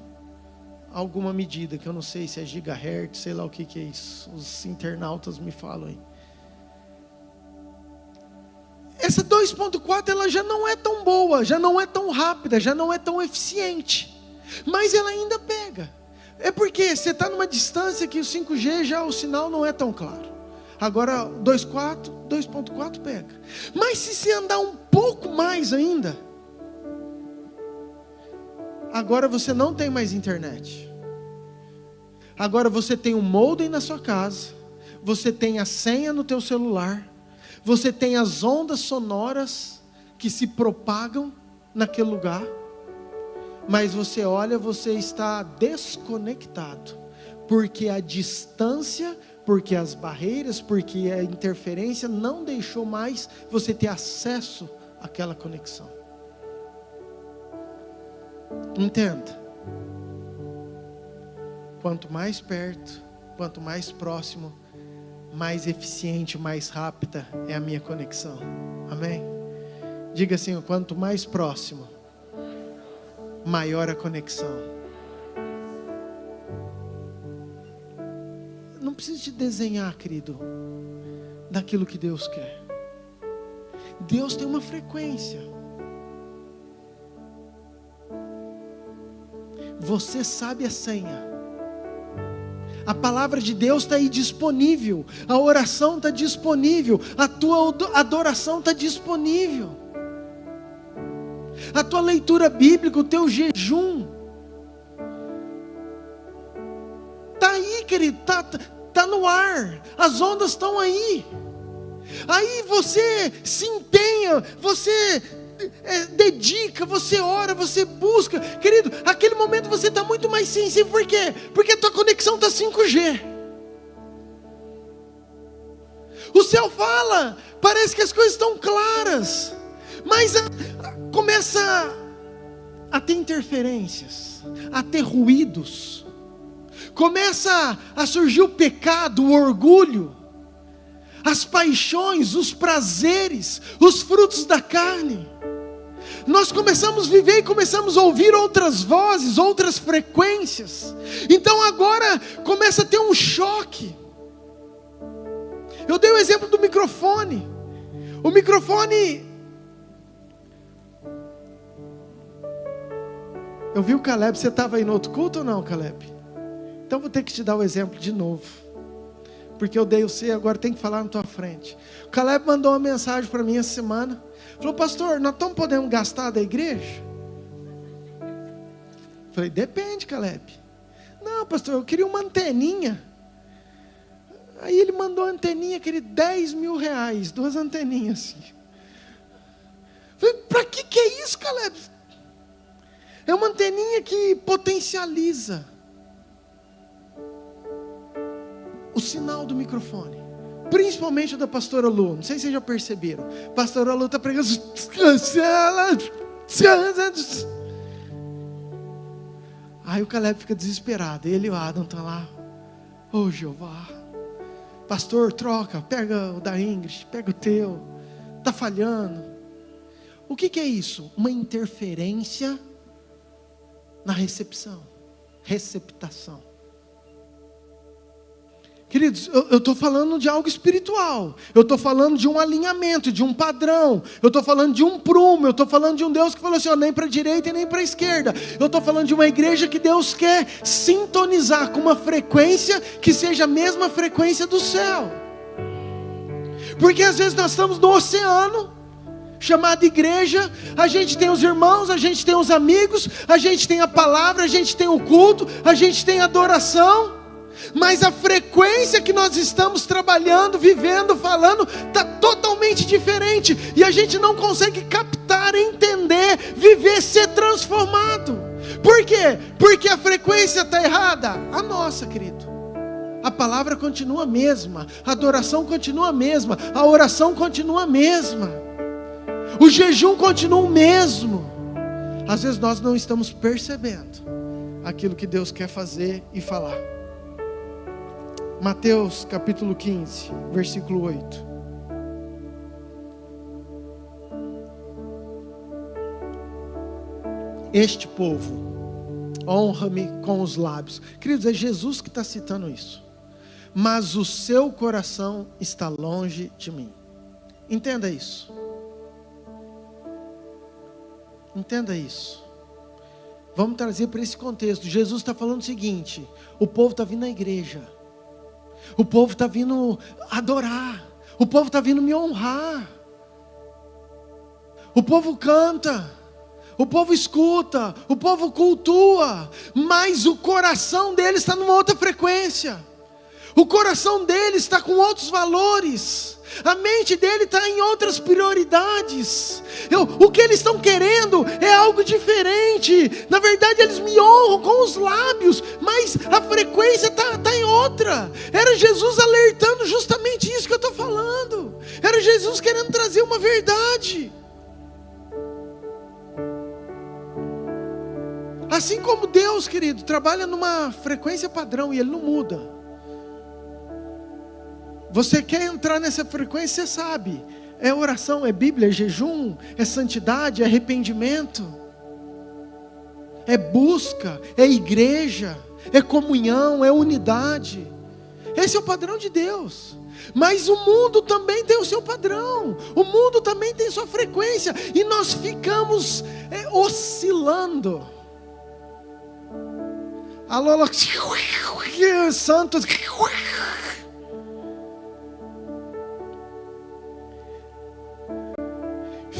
alguma medida, que eu não sei se é gigahertz, sei lá o que é isso. Os internautas me falam aí. Essa 2.4 ela já não é tão boa, já não é tão rápida, já não é tão eficiente. Mas ela ainda pega. É porque você está numa distância que o 5G já o sinal não é tão claro. Agora 2.4 pega. Mas se você andar um pouco mais ainda, agora você não tem mais internet. Agora você tem um modem na sua casa, você tem a senha no teu celular, você tem as ondas sonoras que se propagam naquele lugar. Mas você olha, você está desconectado, porque a distância, porque as barreiras, porque a interferência não deixou mais você ter acesso àquela conexão. Entenda, quanto mais perto, quanto mais próximo, mais eficiente, mais rápida é a minha conexão. Amém? Diga assim, quanto mais próximo, maior a conexão. Não precisa te desenhar, querido, daquilo que Deus quer. Deus tem uma frequência. Você sabe a senha. A palavra de Deus está aí disponível. A oração está disponível. A tua adoração está disponível. A tua leitura bíblica, o teu jejum. Está aí, querido, tá no ar. As ondas estão aí. Aí você se empenha, você dedica, você ora, você busca. Querido, aquele momento você está muito mais sensível. Por quê? Porque a tua conexão está 5G. O céu fala, parece que as coisas estão claras, mas começa a ter interferências, a ter ruídos, começa a surgir o pecado, o orgulho, as paixões, os prazeres, os frutos da carne. Nós começamos a viver e começamos a ouvir outras vozes, outras frequências. Então agora começa a ter um choque. Eu dei o exemplo do microfone. O microfone, eu vi o Caleb, você estava aí no outro culto ou não, Caleb? Então vou ter que te dar o exemplo de novo, porque eu dei o C, agora tem que falar na tua frente. O Caleb mandou uma mensagem para mim essa semana. Falou, pastor, nós estamos podendo gastar da igreja? Falei, depende, Caleb. Não, pastor, eu queria uma anteninha. Aí ele mandou uma anteninha, queria 10 mil reais, 2 anteninhas assim. Falei, para que é isso, Caleb? É uma anteninha que potencializa o sinal do microfone. Principalmente o da pastora Lu. Não sei se vocês já perceberam. Pastora Lu está pregando. Aí o Caleb fica desesperado. Ele e o Adam estão lá. Ô Jeová, pastor, troca. Pega o da Ingrid, pega o teu. Está falhando. O que é isso? Uma interferência na receptação. Queridos, eu estou falando de algo espiritual. Eu estou falando de um alinhamento, de um padrão. Eu estou falando de um prumo. Eu estou falando de um Deus que falou assim, ó, nem para a direita e nem para a esquerda. Eu estou falando de uma igreja que Deus quer sintonizar com uma frequência que seja a mesma frequência do céu. Porque às vezes nós estamos no oceano, chamado igreja, a gente tem os irmãos, a gente tem os amigos, a gente tem a palavra, a gente tem o culto, a gente tem a adoração. Mas a frequência que nós estamos trabalhando, vivendo, falando, está totalmente diferente. E a gente não consegue captar, entender, viver, ser transformado. Por quê? Porque a frequência está errada. A nossa, querido. A palavra continua a mesma. A adoração continua a mesma. A oração continua a mesma. O jejum continua o mesmo. Às vezes nós não estamos percebendo aquilo que Deus quer fazer e falar. Mateus capítulo 15, versículo 8. Este povo honra-me com os lábios. Queridos, é Jesus que está citando isso. Mas o seu coração está longe de mim. Entenda isso. Entenda isso. Vamos trazer para esse contexto. Jesus está falando o seguinte: o povo está vindo à igreja. O povo está vindo adorar. O povo está vindo me honrar. O povo canta. O povo escuta. O povo cultua. Mas o coração deles está numa outra frequência. O coração deles está com outros valores. A mente dele está em outras prioridades. O que eles estão querendo é algo diferente. Na verdade eles me honram com os lábios, mas a frequência está em outra. Era Jesus alertando justamente isso que eu estou falando. Era Jesus querendo trazer uma verdade. Assim como Deus, querido, trabalha numa frequência padrão e Ele não muda. Você quer entrar nessa frequência, você sabe. É oração, é Bíblia, é jejum, é santidade, é arrependimento. É busca, é igreja, é comunhão, é unidade. Esse é o padrão de Deus. Mas o mundo também tem o seu padrão. O mundo também tem sua frequência. E nós ficamos oscilando. Alô, santos.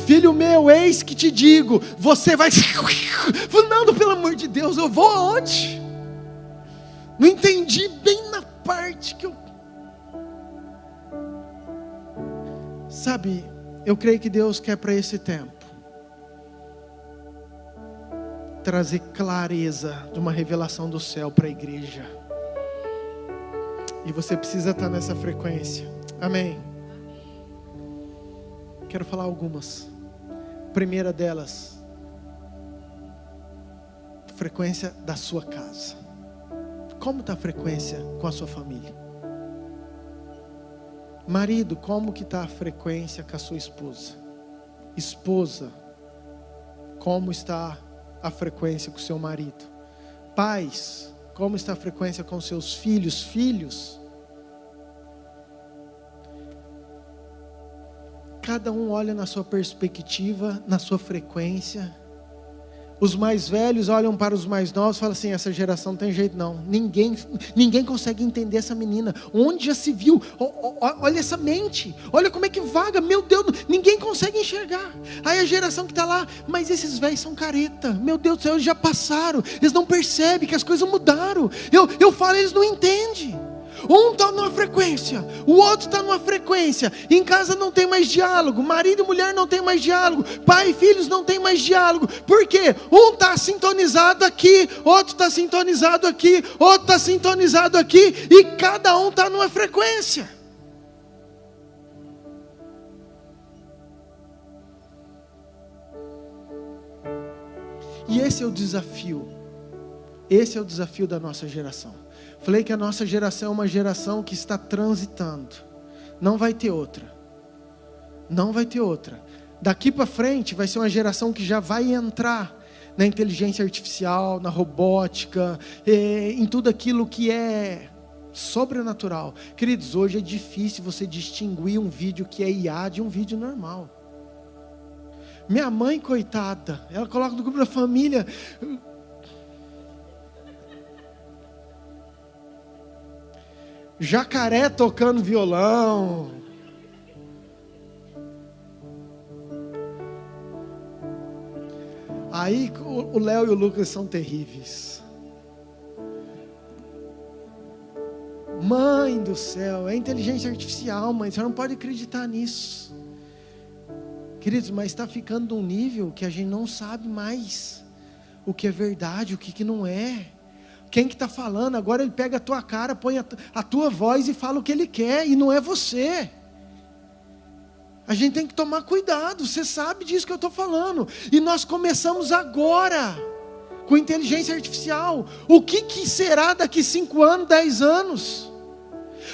Filho meu, eis que te digo, você vai... Fernando, pelo amor de Deus, eu vou aonde? Não entendi bem na parte que eu... Sabe, eu creio que Deus quer para esse tempo trazer clareza de uma revelação do céu para a igreja. E você precisa estar nessa frequência. Amém. Quero falar algumas. Primeira delas, frequência da sua casa. Como está a frequência com a sua família? Marido, como que está a frequência com a sua esposa? Esposa, como está a frequência com o seu marido? Pais, como está a frequência com seus filhos? Filhos, cada um olha na sua perspectiva, na sua frequência. Os mais velhos olham para os mais novos e falam assim: essa geração não tem jeito não. Ninguém consegue entender essa menina. Onde já se viu? Olha essa mente. Olha como é que vaga. Meu Deus, ninguém consegue enxergar. Aí a geração que está lá: mas esses velhos são careta. Meu Deus do céu, eles já passaram. Eles não percebem que as coisas mudaram. Eu falo, eles não entendem. Um está numa frequência, o outro está numa frequência. Em casa não tem mais diálogo, marido e mulher não tem mais diálogo, pai e filhos não tem mais diálogo. Por quê? Um está sintonizado aqui, outro está sintonizado aqui, outro está sintonizado aqui, e cada um está numa frequência. E esse é o desafio. Esse é o desafio da nossa geração. Falei que a nossa geração é uma geração que está transitando. Não vai ter outra. Não vai ter outra. Daqui para frente vai ser uma geração que já vai entrar na inteligência artificial, na robótica, em tudo aquilo que é sobrenatural. Queridos, hoje é difícil você distinguir um vídeo que é IA de um vídeo normal. Minha mãe, coitada, ela coloca no grupo da família. Jacaré tocando violão. Aí o Léo e o Lucas são terríveis. Mãe do céu, é inteligência artificial, mãe, você não pode acreditar nisso. Queridos, mas está ficando um nível que a gente não sabe mais o que é verdade, o que não é. Quem que está falando? Agora ele pega a tua cara, põe a tua voz e fala o que ele quer, e não é você. A gente tem que tomar cuidado, você sabe disso que eu estou falando. E nós começamos agora, com inteligência artificial. O que será daqui 5 anos, 10 anos?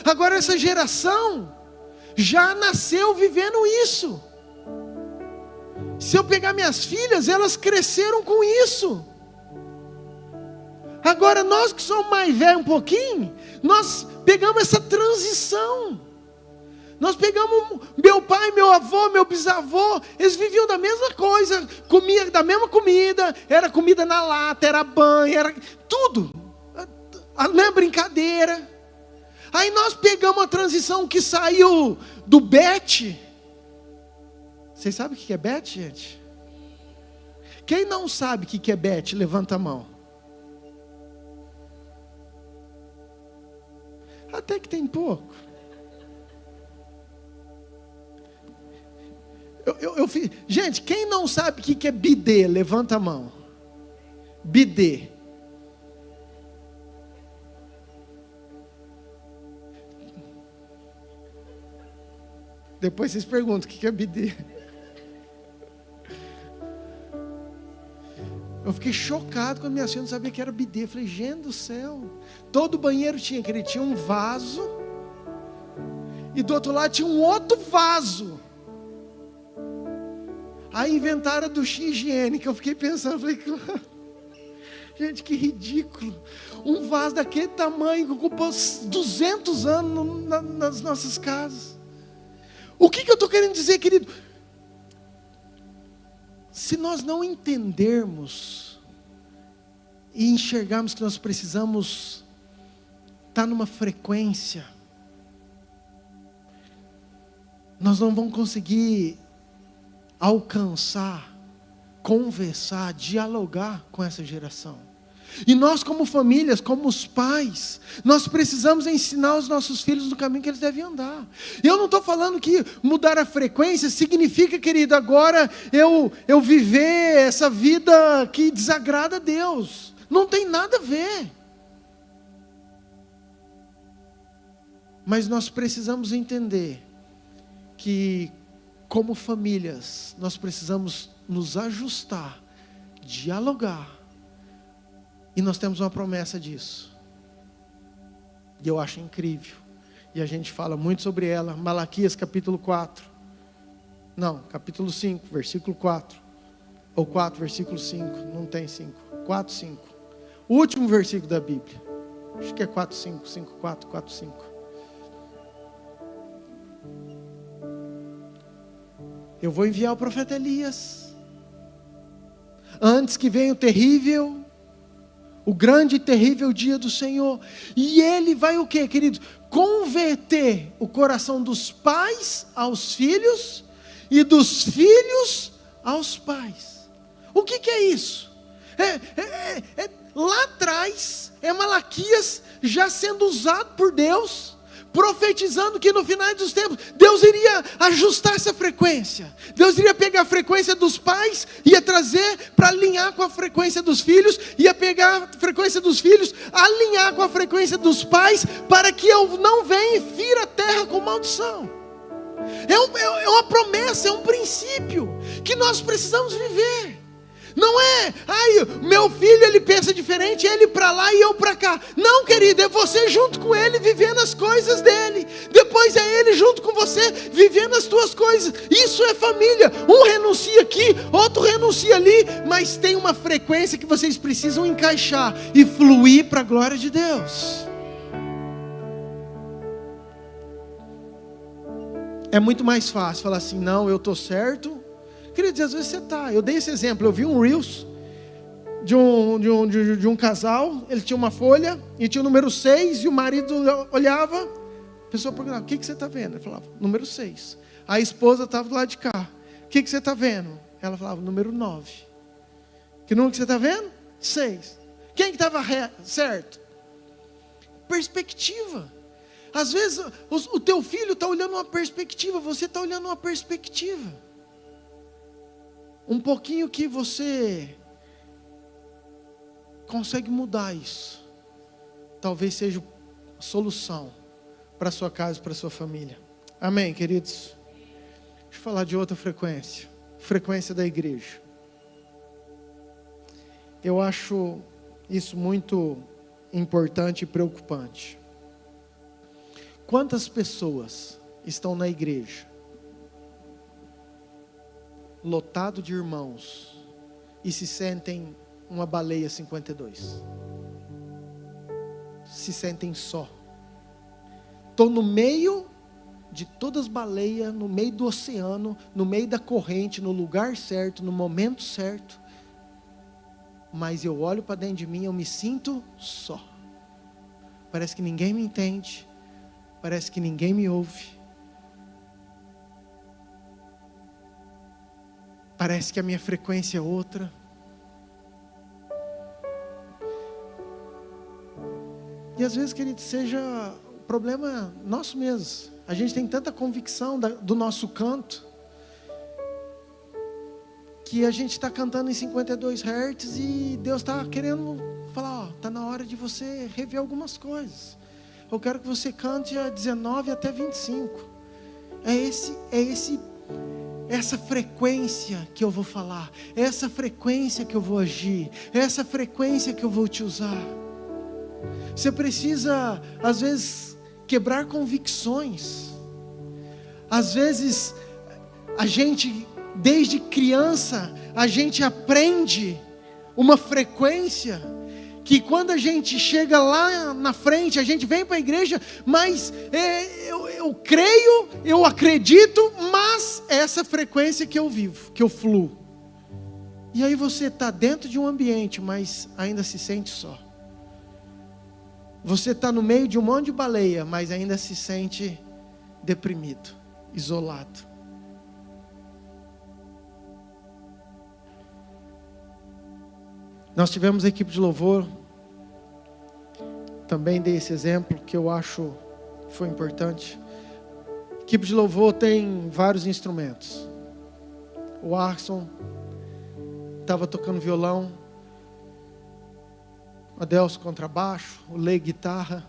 Agora essa geração já nasceu vivendo isso. Se eu pegar minhas filhas, elas cresceram com isso. Agora nós que somos mais velhos um pouquinho, nós pegamos essa transição. Nós pegamos meu pai, meu avô, meu bisavô, eles viviam da mesma coisa, comiam da mesma comida, era comida na lata, era banho, era tudo, a mesma brincadeira. Aí nós pegamos a transição que saiu do Bet. Vocês sabem o que é Bet, gente? Quem não sabe o que é Bet, levanta a mão. Até que tem pouco. Gente, quem não sabe o que é bidê, levanta a mão. Bidê. Depois vocês perguntam o que é bidê. Eu fiquei chocado quando minha filha não sabia que era bidê. Eu falei, gente do céu. Todo banheiro tinha, que ele tinha um vaso. E do outro lado tinha um outro vaso. Aí inventaram a duchinha higiênica. Eu fiquei pensando, falei, gente, que ridículo. Um vaso daquele tamanho que ocupou 200 anos nas nossas casas. O que eu estou querendo dizer, querido? Se nós não entendermos e enxergarmos que nós precisamos estar numa frequência, nós não vamos conseguir alcançar, conversar, dialogar com essa geração. E nós como famílias, como os pais, nós precisamos ensinar os nossos filhos no caminho que eles devem andar. Eu não estou falando que mudar a frequência significa, querido, agora eu viver essa vida que desagrada a Deus. Não tem nada a ver. Mas nós precisamos entender que como famílias, nós precisamos nos ajustar, dialogar. E nós temos uma promessa disso. E eu acho incrível. E a gente fala muito sobre ela. Malaquias capítulo 4. Não, capítulo 5, versículo 4. Ou 4, versículo 5. Não tem 5. 4, 5. O último versículo da Bíblia. Acho que é 4, 5. 5, 4, 4, 5. Eu vou enviar o profeta Elias. Antes que venha o terrível, o grande e terrível dia do Senhor. E ele vai o quê, queridos? Converter o coração dos pais aos filhos e dos filhos aos pais. O que é isso? Lá atrás, é Malaquias já sendo usado por Deus, profetizando que no final dos tempos, Deus iria ajustar essa frequência. Deus iria pegar a frequência dos pais, ia trazer para alinhar com a frequência dos filhos, ia pegar a frequência dos filhos, alinhar com a frequência dos pais, para que eu não venha e fira a terra com maldição. É uma promessa, é um princípio que nós precisamos viver. Não é, meu filho ele pensa diferente, ele para lá e eu para cá. Não, querido, é você junto com ele vivendo as coisas dele. Depois é ele junto com você vivendo as tuas coisas. Isso é família. Um renuncia aqui, outro renuncia ali, mas tem uma frequência que vocês precisam encaixar e fluir para a glória de Deus. É muito mais fácil falar assim, não, eu estou certo. Queridos, às vezes você está. Eu dei esse exemplo, eu vi um Reels de um casal, ele tinha uma folha e tinha o número 6 e o marido olhava, a pessoa perguntava, o que você está vendo? Ele falava, número 6. A esposa estava do lado de cá, o que você está vendo? Ela falava, número 9. Que número que você está vendo? 6. Quem que estava certo? Perspectiva. Às vezes o teu filho está olhando uma perspectiva, você está olhando uma perspectiva. Um pouquinho que você consegue mudar isso, talvez seja a solução para a sua casa e para a sua família. Amém, queridos? Deixa eu falar de outra frequência. Frequência da igreja. Eu acho isso muito importante e preocupante. Quantas pessoas estão na igreja, lotado de irmãos, e se sentem uma baleia 52? Se sentem só. Estou no meio de todas as baleias, no meio do oceano, no meio da corrente, no lugar certo, no momento certo, mas eu olho para dentro de mim, eu me sinto só. Parece que ninguém me entende, parece que ninguém me ouve. Parece que a minha frequência é outra. E às vezes, querido, seja o problema nosso mesmo. A gente tem tanta convicção do nosso canto, que a gente está cantando em 52 Hz e Deus está querendo falar, está na hora de você rever algumas coisas. Eu quero que você cante a 19 até 25. Essa frequência que eu vou falar, essa frequência que eu vou agir, essa frequência que eu vou te usar. Você precisa, às vezes, quebrar convicções. Às vezes, a gente, desde criança, a gente aprende uma frequência que quando a gente chega lá na frente, a gente vem para a igreja, mas eu creio, eu acredito, mas essa frequência que eu vivo, que eu fluo. E aí você está dentro de um ambiente, mas ainda se sente só. Você está no meio de um monte de baleia, mas ainda se sente deprimido, isolado. Nós tivemos a equipe de louvor, também dei esse exemplo que eu acho que foi importante. A equipe de louvor tem vários instrumentos. O Arson estava tocando violão, o Adelso contrabaixo, o Lei guitarra.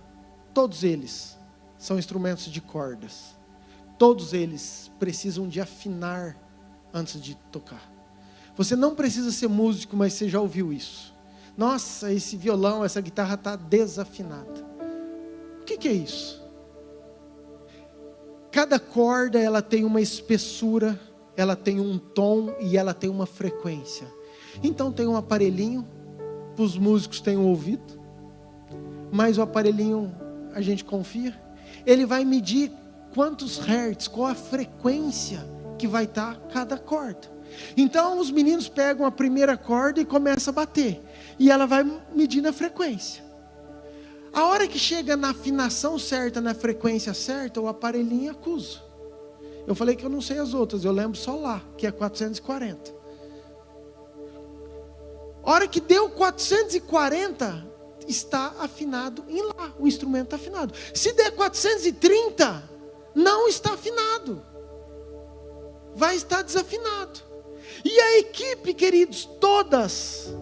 Todos eles são instrumentos de cordas. Todos eles precisam de afinar antes de tocar. Você não precisa ser músico, mas você já ouviu isso. Nossa, esse violão, essa guitarra está desafinada. O que é isso? Cada corda ela tem uma espessura, ela tem um tom e ela tem uma frequência. Então tem um aparelhinho, os músicos têm um ouvido, mas o aparelhinho a gente confia. Ele vai medir quantos hertz, qual a frequência que vai estar cada corda. Então os meninos pegam a primeira corda e começam a bater. E ela vai medindo a frequência. A hora que chega na afinação certa, na frequência certa, o aparelhinho acusa. Eu falei que eu não sei as outras, eu lembro só lá, que é 440. A hora que deu 440, está afinado em Lá, o instrumento está afinado. Se der 430, não está afinado, vai estar desafinado. E a equipe, queridos, todas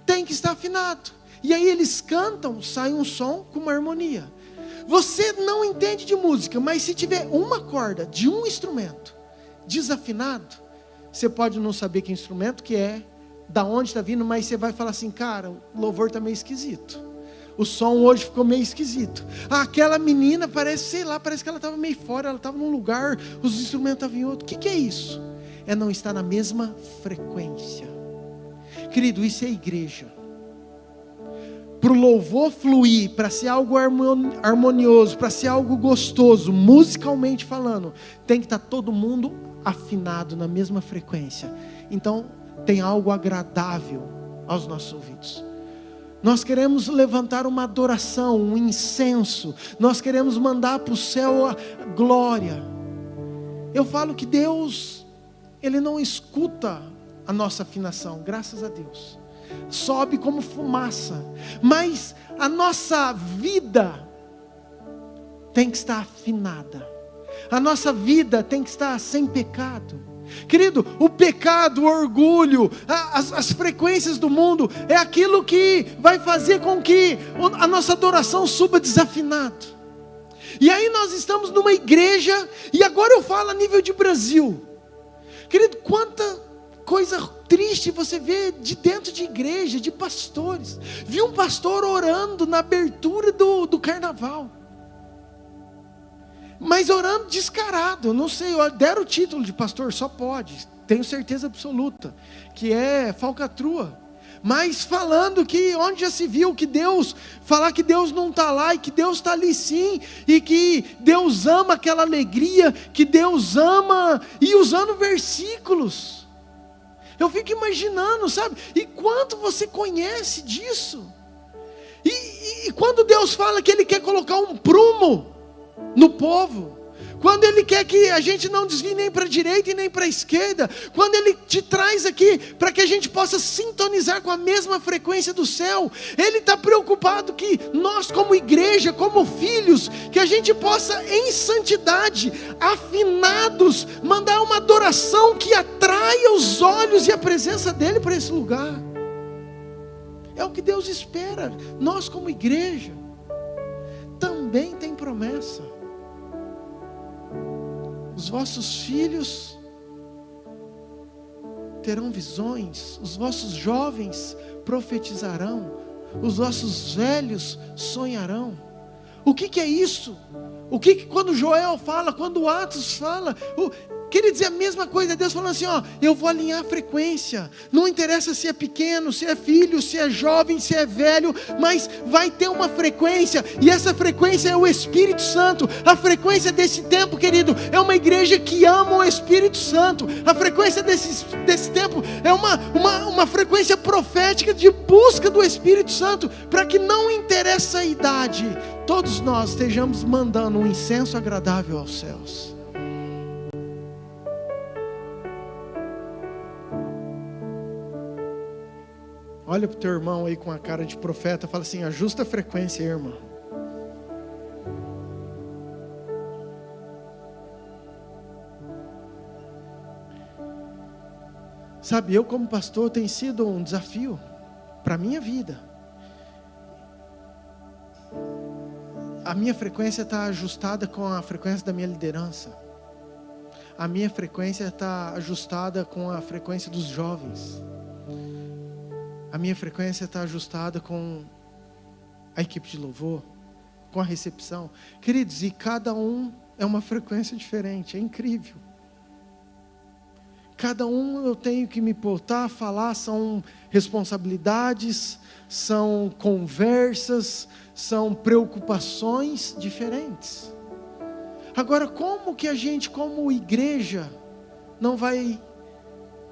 tem que estar afinado. E aí eles cantam, sai um som com uma harmonia. Você não entende de música, mas se tiver uma corda de um instrumento desafinado, você pode não saber que instrumento que é, da onde está vindo, mas você vai falar assim, cara, o louvor está meio esquisito. O som hoje ficou meio esquisito. Aquela menina parece, sei lá, parece que ela estava meio fora, ela estava num lugar, os instrumentos estavam em outro. O que é isso? É não estar na mesma frequência. Querido, isso é igreja. Para o louvor fluir, para ser algo harmonioso, para ser algo gostoso, musicalmente falando, tem que estar todo mundo afinado na mesma frequência. Então, tem algo agradável aos nossos ouvidos. Nós queremos levantar uma adoração, um incenso. Nós queremos mandar para o céu a glória. Eu falo que Deus, Ele não escuta a nossa afinação, graças a Deus. Sobe como fumaça. Mas a nossa vida tem que estar afinada. A nossa vida tem que estar sem pecado. Querido, o pecado, o orgulho, as frequências do mundo é aquilo que vai fazer com que a nossa adoração suba desafinado. E aí nós estamos numa igreja, e agora eu falo a nível de Brasil. Querido, quanta coisa triste você vê de dentro de igreja, de pastores. Vi um pastor orando na abertura do carnaval. Mas orando descarado, não sei, deram o título de pastor, só pode, tenho certeza absoluta, que é falcatrua, mas falando que onde já se viu que Deus, falar que Deus não está lá, e que Deus está ali sim, e que Deus ama aquela alegria, que Deus ama, e usando versículos, eu fico imaginando, sabe, e quanto você conhece disso, e quando Deus fala que Ele quer colocar um prumo no povo, quando Ele quer que a gente não desvie nem para a direita e nem para a esquerda, quando Ele te traz aqui para que a gente possa sintonizar com a mesma frequência do céu, Ele está preocupado que nós como igreja, como filhos, que a gente possa em santidade, afinados, mandar uma adoração que atraia os olhos e a presença dEle para esse lugar. É o que Deus espera. Nós como igreja também tem promessa. Os vossos filhos terão visões, os vossos jovens profetizarão, os vossos velhos sonharão. O que é isso? O que quando Joel fala, quando Atos fala, queria dizer a mesma coisa, Deus falando assim, eu vou alinhar a frequência, não interessa se é pequeno, se é filho, se é jovem, se é velho, mas vai ter uma frequência, e essa frequência é o Espírito Santo. A frequência desse tempo, querido, é uma igreja que ama o Espírito Santo. A frequência desse tempo é uma frequência profética de busca do Espírito Santo, para que não interessa a idade, todos nós estejamos mandando um incenso agradável aos céus. Olha para o teu irmão aí com a cara de profeta, fala assim, ajusta a frequência aí, irmão. Sabe, eu como pastor tem sido um desafio para a minha vida. A minha frequência está ajustada com a frequência da minha liderança. A minha frequência está ajustada com a frequência dos jovens. A minha frequência está ajustada com a equipe de louvor, com a recepção. Queridos, e cada um é uma frequência diferente, é incrível. Cada um eu tenho que me portar, falar, são responsabilidades, são conversas, são preocupações diferentes. Agora, como que a gente, como igreja, não vai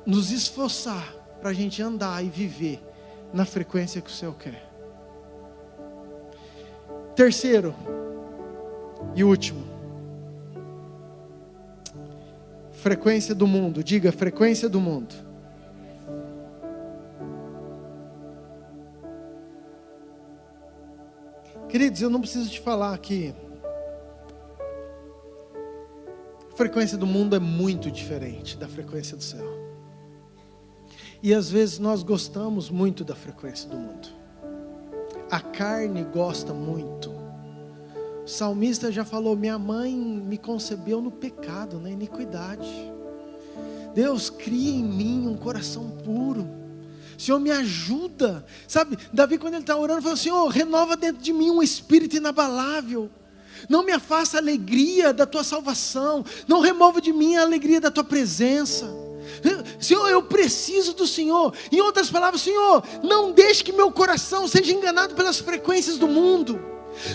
nos esforçar para a gente andar e viver na frequência que o Senhor quer? Terceiro e último, frequência do mundo. Diga, frequência do mundo. Queridos, eu não preciso te falar que a frequência do mundo é muito diferente da frequência do céu. E às vezes nós gostamos muito da frequência do mundo. A carne gosta muito. O salmista já falou: minha mãe me concebeu no pecado, na iniquidade. Deus, cria em mim um coração puro. Senhor, me ajuda. Sabe, Davi, quando ele está orando, falou: Senhor, renova dentro de mim um espírito inabalável. Não me afasta a alegria da tua salvação. Não remova de mim a alegria da tua presença. Senhor, eu preciso do Senhor. Em outras palavras, Senhor, não deixe que meu coração seja enganado pelas frequências do mundo.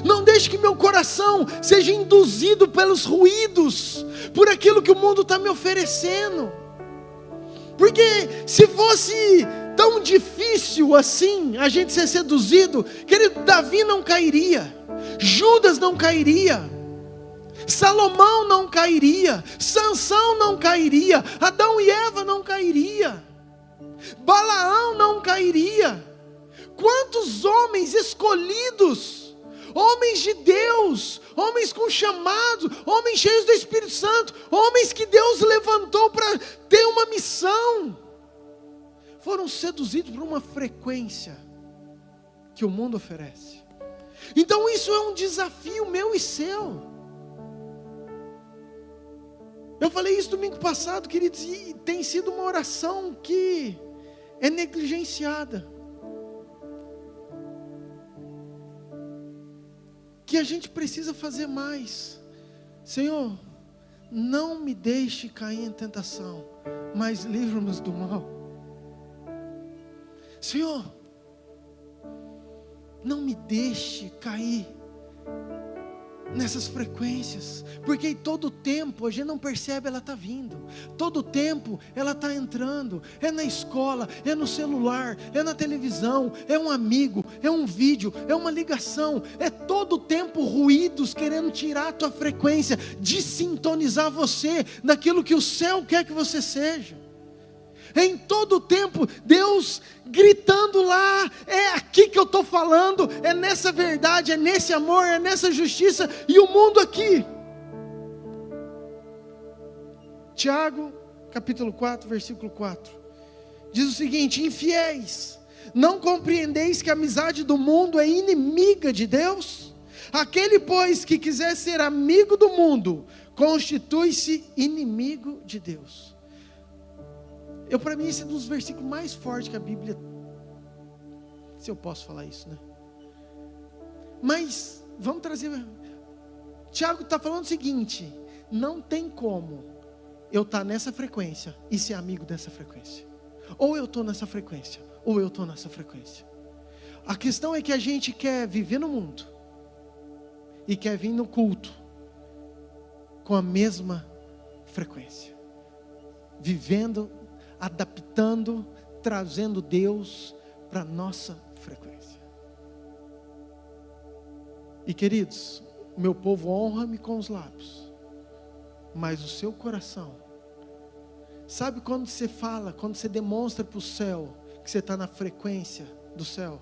Não deixe que meu coração seja induzido pelos ruídos, por aquilo que o mundo está me oferecendo. Porque se fosse tão difícil assim a gente ser seduzido, querido, Davi não cairia, Judas não cairia, Salomão não cairia, Sansão não cairia, Adão e Eva não cairiam, Balaão não cairia. Quantos homens escolhidos, homens de Deus, homens com chamado, homens cheios do Espírito Santo, homens que Deus levantou para ter uma missão, foram seduzidos por uma frequência que o mundo oferece. Então isso é um desafio meu e seu. Eu falei isso domingo passado, queridos, e tem sido uma oração que é negligenciada. Que a gente precisa fazer mais. Senhor, não me deixe cair em tentação, mas livra-nos do mal. Senhor, não me deixe cair nessas frequências, porque em todo tempo a gente não percebe, ela está vindo, todo tempo ela está entrando, é na escola, é no celular, é na televisão, é um amigo, é um vídeo, é uma ligação, é todo tempo ruídos querendo tirar a tua frequência, desintonizar você daquilo que o céu quer que você seja. Em todo tempo, Deus gritando lá: é aqui que eu estou falando, é nessa verdade, é nesse amor, é nessa justiça, e o mundo aqui. Tiago, capítulo 4, versículo 4, diz o seguinte: infiéis, não compreendeis que a amizade do mundo é inimiga de Deus? Aquele, pois, que quiser ser amigo do mundo, constitui-se inimigo de Deus. Para mim, esse é um dos versículos mais fortes que a Bíblia, se eu posso falar isso, né? Mas, vamos trazer, Tiago está falando o seguinte: não tem como eu estar nessa frequência e ser amigo dessa frequência. Ou eu estou nessa frequência, ou eu estou nessa frequência. A questão é que a gente quer viver no mundo, e quer vir no culto, com a mesma frequência, vivendo, adaptando, trazendo Deus para a nossa frequência. E queridos, meu povo honra-me com os lábios, mas o seu coração, sabe quando você fala, quando você demonstra para o céu que você está na frequência do céu?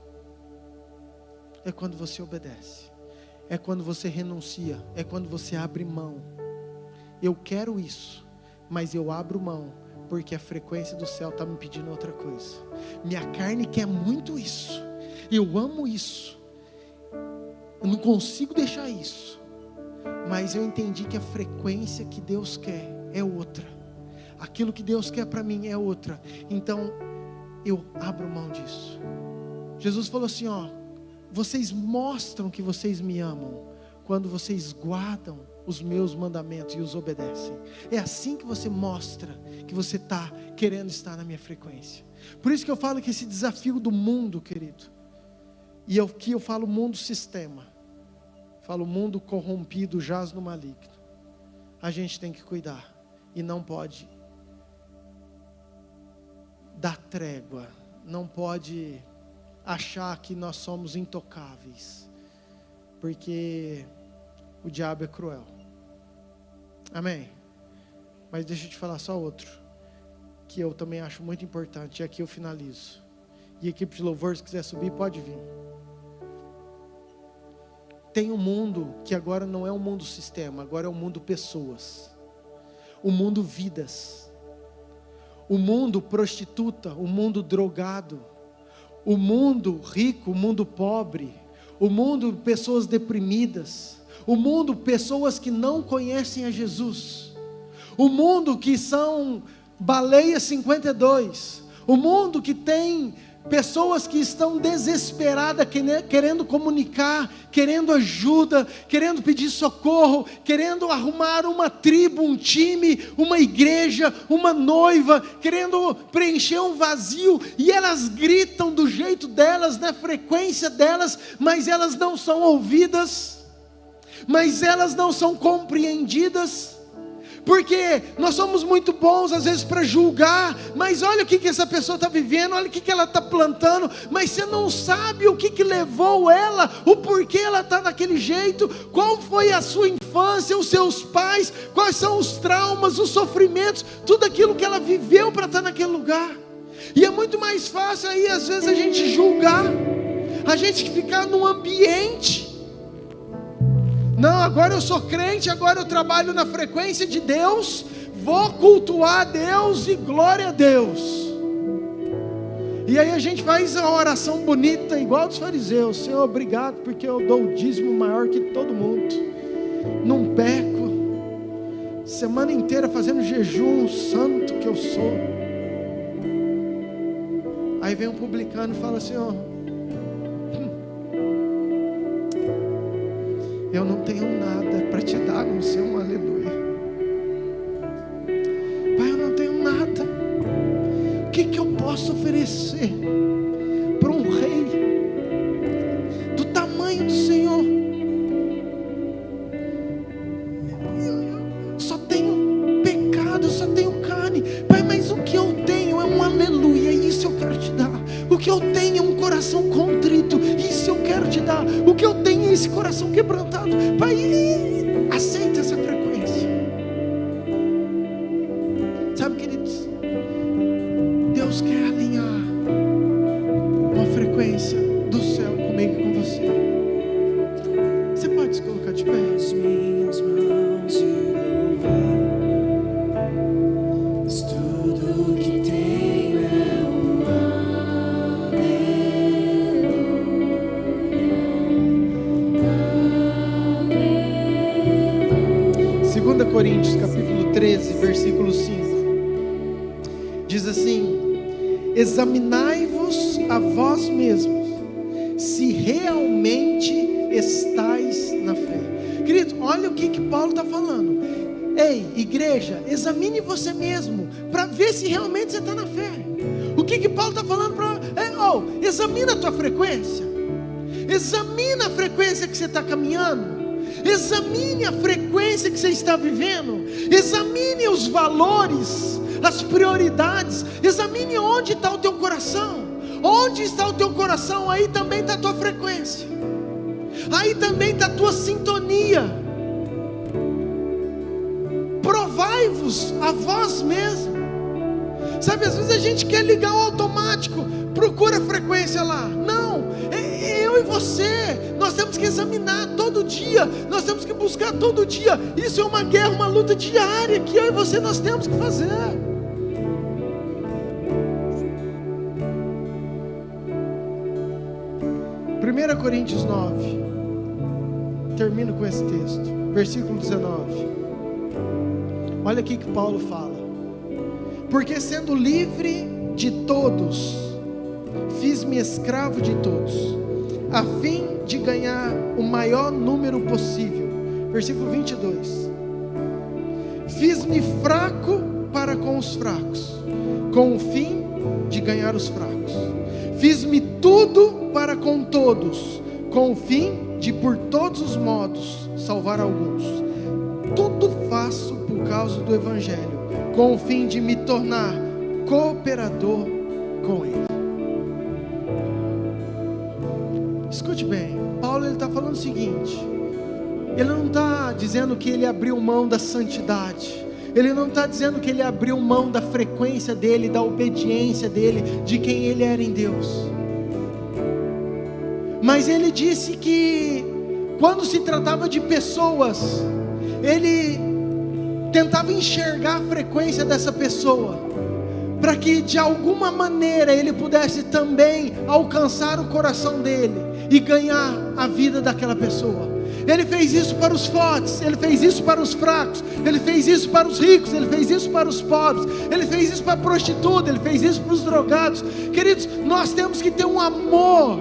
É quando você obedece, é quando você renuncia, é quando você abre mão. Eu quero isso, mas eu abro mão, porque a frequência do céu está me pedindo outra coisa. Minha carne quer muito isso, eu amo isso, eu não consigo deixar isso, mas eu entendi que a frequência que Deus quer é outra, aquilo que Deus quer para mim é outra, então eu abro mão disso. Jesus falou assim: vocês mostram que vocês me amam quando vocês guardam os meus mandamentos e os obedecem. É assim que você mostra que você está querendo estar na minha frequência. Por isso que eu falo que esse desafio do mundo, querido, e aqui eu falo mundo sistema, falo mundo corrompido, jaz no maligno, a gente tem que cuidar, e não pode dar trégua, não pode achar que nós somos intocáveis, porque o diabo é cruel. Amém? Mas deixa eu te falar só outro, que eu também acho muito importante, e aqui eu finalizo. E a equipe de louvor, se quiser subir, pode vir. tem um mundo que agora não é um mundo sistema, agora é um mundo pessoas, o mundo vidas, o mundo prostituta, o mundo drogado, o mundo rico, o mundo pobre, o mundo pessoas deprimidas, o mundo pessoas que não conhecem a Jesus, o mundo que são baleia 52, o mundo que tem pessoas que estão desesperadas, querendo comunicar, querendo ajuda, querendo pedir socorro, querendo arrumar uma tribo, um time, uma igreja, uma noiva, querendo preencher um vazio, e elas gritam do jeito delas, na frequência delas, mas elas não são ouvidas, mas elas não são compreendidas. Porque nós somos muito bons às vezes para julgar, mas olha o que essa pessoa está vivendo, olha o que ela está plantando, mas você não sabe o que levou ela, o porquê ela está daquele jeito, qual foi a sua infância, os seus pais, quais são os traumas, os sofrimentos, tudo aquilo que ela viveu para estar naquele lugar. E é muito mais fácil aí às vezes a gente julgar, a gente ficar num ambiente. Não, agora eu sou crente, agora eu trabalho na frequência de Deus, vou cultuar a Deus e glória a Deus. E aí a gente faz uma oração bonita, igual dos fariseus: Senhor, obrigado porque eu dou o dízimo maior que todo mundo, não peco, semana inteira fazendo jejum, santo que eu sou. Aí vem um publicano e fala: Senhor, eu não tenho nada para te dar, a não ser um aleluia. Pai, eu não tenho nada. O que eu posso oferecer para um rei do tamanho do Senhor? Eu só tenho pecado, eu só tenho carne. Pai, mas o que eu tenho é um aleluia, isso eu quero te dar. O que eu tenho é um coração contrito, isso eu quero te dar. O que eu tenho é esse coração quebrantado. Pai, aceita essa frequência. Sabe, queridos, Deus quer alinhar uma frequência do céu comigo e com você. Você pode se colocar de pé? As minhas mãos te louvar, mas tudo que tenho é um aleluia. 2 Coríntios capítulo 13, versículo 5, diz assim: examinai-vos a vós mesmos, se realmente estáis na fé. Querido, olha o que Paulo está falando. Ei, igreja, examine você mesmo, para ver se realmente você está na fé. O que Paulo está falando? Examina a tua frequência, examina a frequência que você está caminhando, examine a frequência que você está vivendo, examine os valores, as prioridades, examine onde está o teu coração. Onde está o teu coração, aí também está a tua frequência, aí também está a tua sintonia. Provai-vos a vós mesmos. Sabe, às vezes a gente quer ligar o automático, procura a frequência lá. Não, eu e você, nós temos que examinar todo dia, nós temos que buscar todo dia. Isso é uma guerra, uma luta diária que eu e você nós temos que fazer. 1 Coríntios 9, termino com esse texto, versículo 19. Olha aqui que Paulo fala: porque sendo livre de todos, fiz-me escravo de todos, a fim de ganhar o maior número possível. Versículo 22. Fiz-me fraco para com os fracos, com o fim de ganhar os fracos. Fiz-me tudo para com todos, com o fim de por todos os modos salvar alguns. Tudo faço por causa do Evangelho, com o fim de me tornar cooperador com ele. Escute bem, Paulo está falando o seguinte: ele não está dizendo que ele abriu mão da santidade, ele não está dizendo que ele abriu mão da frequência dele, da obediência dele, de quem ele era em Deus. Mas ele disse que quando se tratava de pessoas, ele tentava enxergar a frequência dessa pessoa, para que de alguma maneira ele pudesse também alcançar o coração dele e ganhar a vida daquela pessoa. Ele fez isso para os fortes, ele fez isso para os fracos, ele fez isso para os ricos, ele fez isso para os pobres, ele fez isso para a prostituta, ele fez isso para os drogados. Queridos, nós temos que ter um amor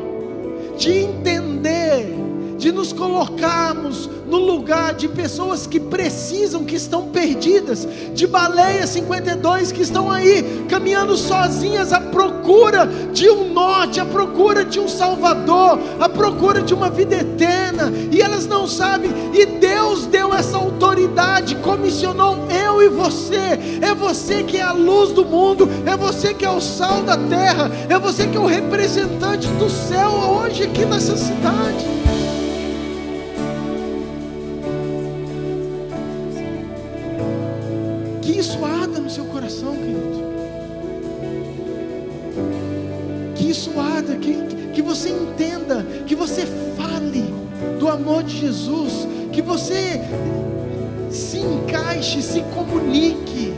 de entender, de nos colocarmos no lugar de pessoas que precisam, que estão perdidas, de Baleia 52 que estão aí caminhando sozinhas à procura de um norte, à procura de um Salvador, à procura de uma vida eterna, e elas não sabem, e Deus deu essa autoridade, comissionou eu e você. É você que é a luz do mundo, é você que é o sal da terra, é você que é o representante do céu hoje aqui nessa cidade. Que isso arda no seu coração, querido. Que isso arda, que você entenda, que você fale do amor de Jesus, que você se encaixe, se comunique,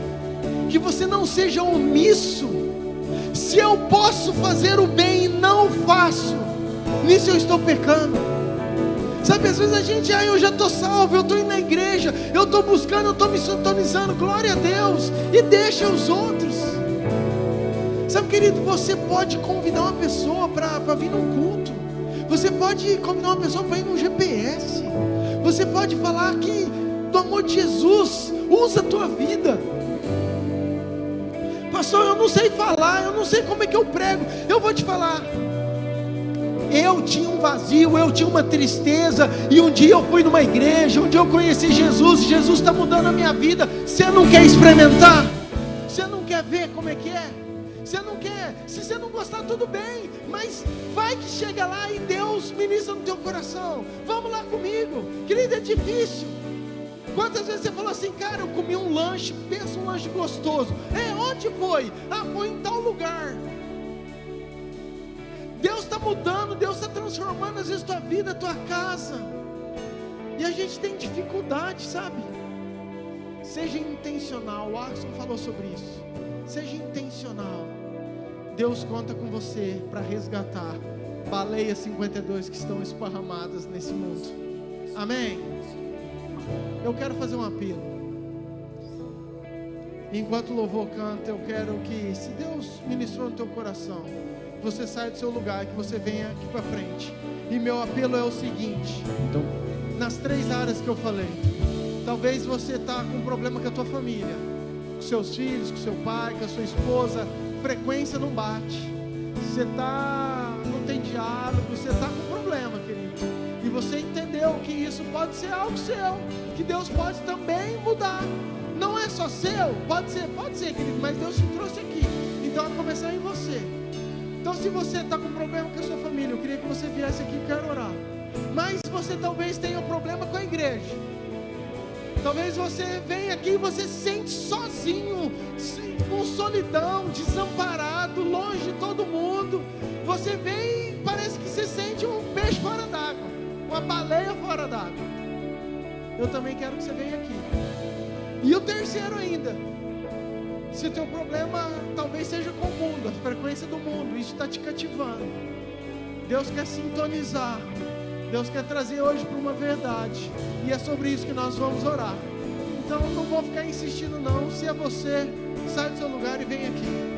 que você não seja omisso. Se eu posso fazer o bem e não faço, nisso eu estou pecando. Sabe, às vezes a gente, eu já estou salvo, eu estou indo na igreja, eu estou buscando, eu estou me sintonizando, glória a Deus, e deixa os outros. Sabe, querido, você pode convidar uma pessoa para vir num culto, você pode convidar uma pessoa para ir num GPS, você pode falar aqui do amor de Jesus, usa a tua vida. Pastor, eu não sei falar, eu não sei como é que eu prego. Eu vou te falar. Eu tinha um vazio, eu tinha uma tristeza, e um dia eu fui numa igreja, um dia eu conheci Jesus, e Jesus está mudando a minha vida. Você não quer experimentar? Você não quer ver como é que é? Você não quer? Se você não gostar, tudo bem, mas vai que chega lá e Deus ministra no teu coração. Vamos lá comigo, querido, é difícil. Quantas vezes você falou assim, cara, eu comi um lanche, pensa um lanche gostoso. Onde foi? Foi em tal lugar. Deus está mudando, Deus está transformando às vezes tua vida, tua casa, e a gente tem dificuldade, sabe? Seja intencional, o Axon falou sobre isso. Seja intencional. Deus conta com você para resgatar Baleia 52 que estão esparramadas nesse mundo. Amém? Eu quero fazer um apelo. Enquanto o louvor canta, eu quero que, se Deus ministrou no teu coração, você saia do seu lugar, que você venha aqui para frente. E meu apelo é o seguinte: então, nas 3 áreas que eu falei, talvez você está com um problema com a tua família, com seus filhos, com seu pai, com a sua esposa, frequência não bate, você não tem diálogo, você está com problema, querido, e você entendeu que isso pode ser algo seu, que Deus pode também mudar. Não é só seu, pode ser, querido, mas Deus te trouxe aqui, então vai começar em você. Então, se você está com problema com a sua família, eu queria que você viesse aqui, eu quero orar. Mas você talvez tenha um problema com a igreja. Talvez você venha aqui e você se sente sozinho, com solidão, desamparado, longe de todo mundo. Você vem e parece que se sente um peixe fora d'água, uma baleia fora d'água. Eu também quero que você venha aqui. E o terceiro ainda, se o teu problema talvez seja com o mundo, a frequência do mundo, isso está te cativando. Deus quer sintonizar, Deus quer trazer hoje para uma verdade, e é sobre isso que nós vamos orar. Então não vou ficar insistindo não. Se é você, sai do seu lugar e vem aqui.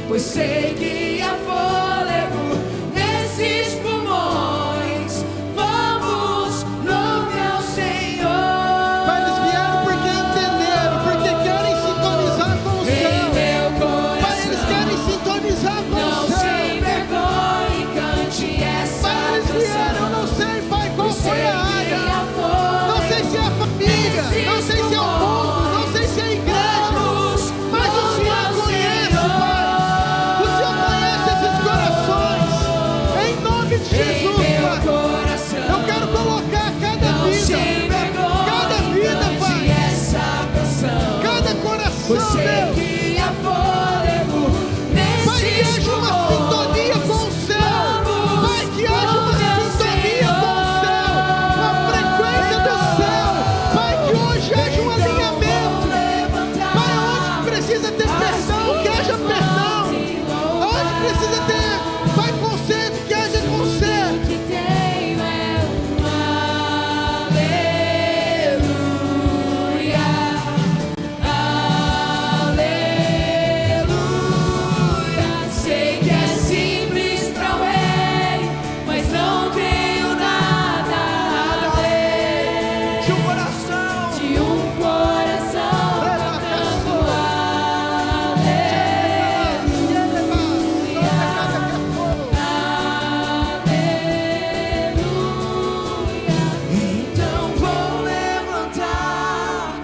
pois sei que há fôlego nesses pulmões. Vamos louvar o Senhor. Pai, eles vieram porque entenderam, porque querem sintonizar com o Em céu. meu Pai, eles coração, querem sintonizar com não o se céu. envergonhe, cante essa Pai, eles vieram, eu canção. não sei, Pai, qual Pois foi sei a que área. há fôlego. Não sei se é a família, não sei se é o povo, não sei se é a igreja, mas o Senhor conhece, Pai. O Senhor conhece esses corações. Em nome de Jesus, Pai. Eu quero colocar cada vida, Pai. Cada coração, Deus. Pai, que haja uma sintonia com o céu. Pai, que haja uma sintonia com o céu. A frequência do céu. Pai, que hoje haja um alinhamento. Pai, onde precisa ter perdão, que haja perdão. Onde precisa ter, Pai, conserto, que haja conserto. Que tenho é um aleluia, aleluia. Sei que é simples para o rei, mas não tenho nada além De um coração. de um coração cantando então vou levantar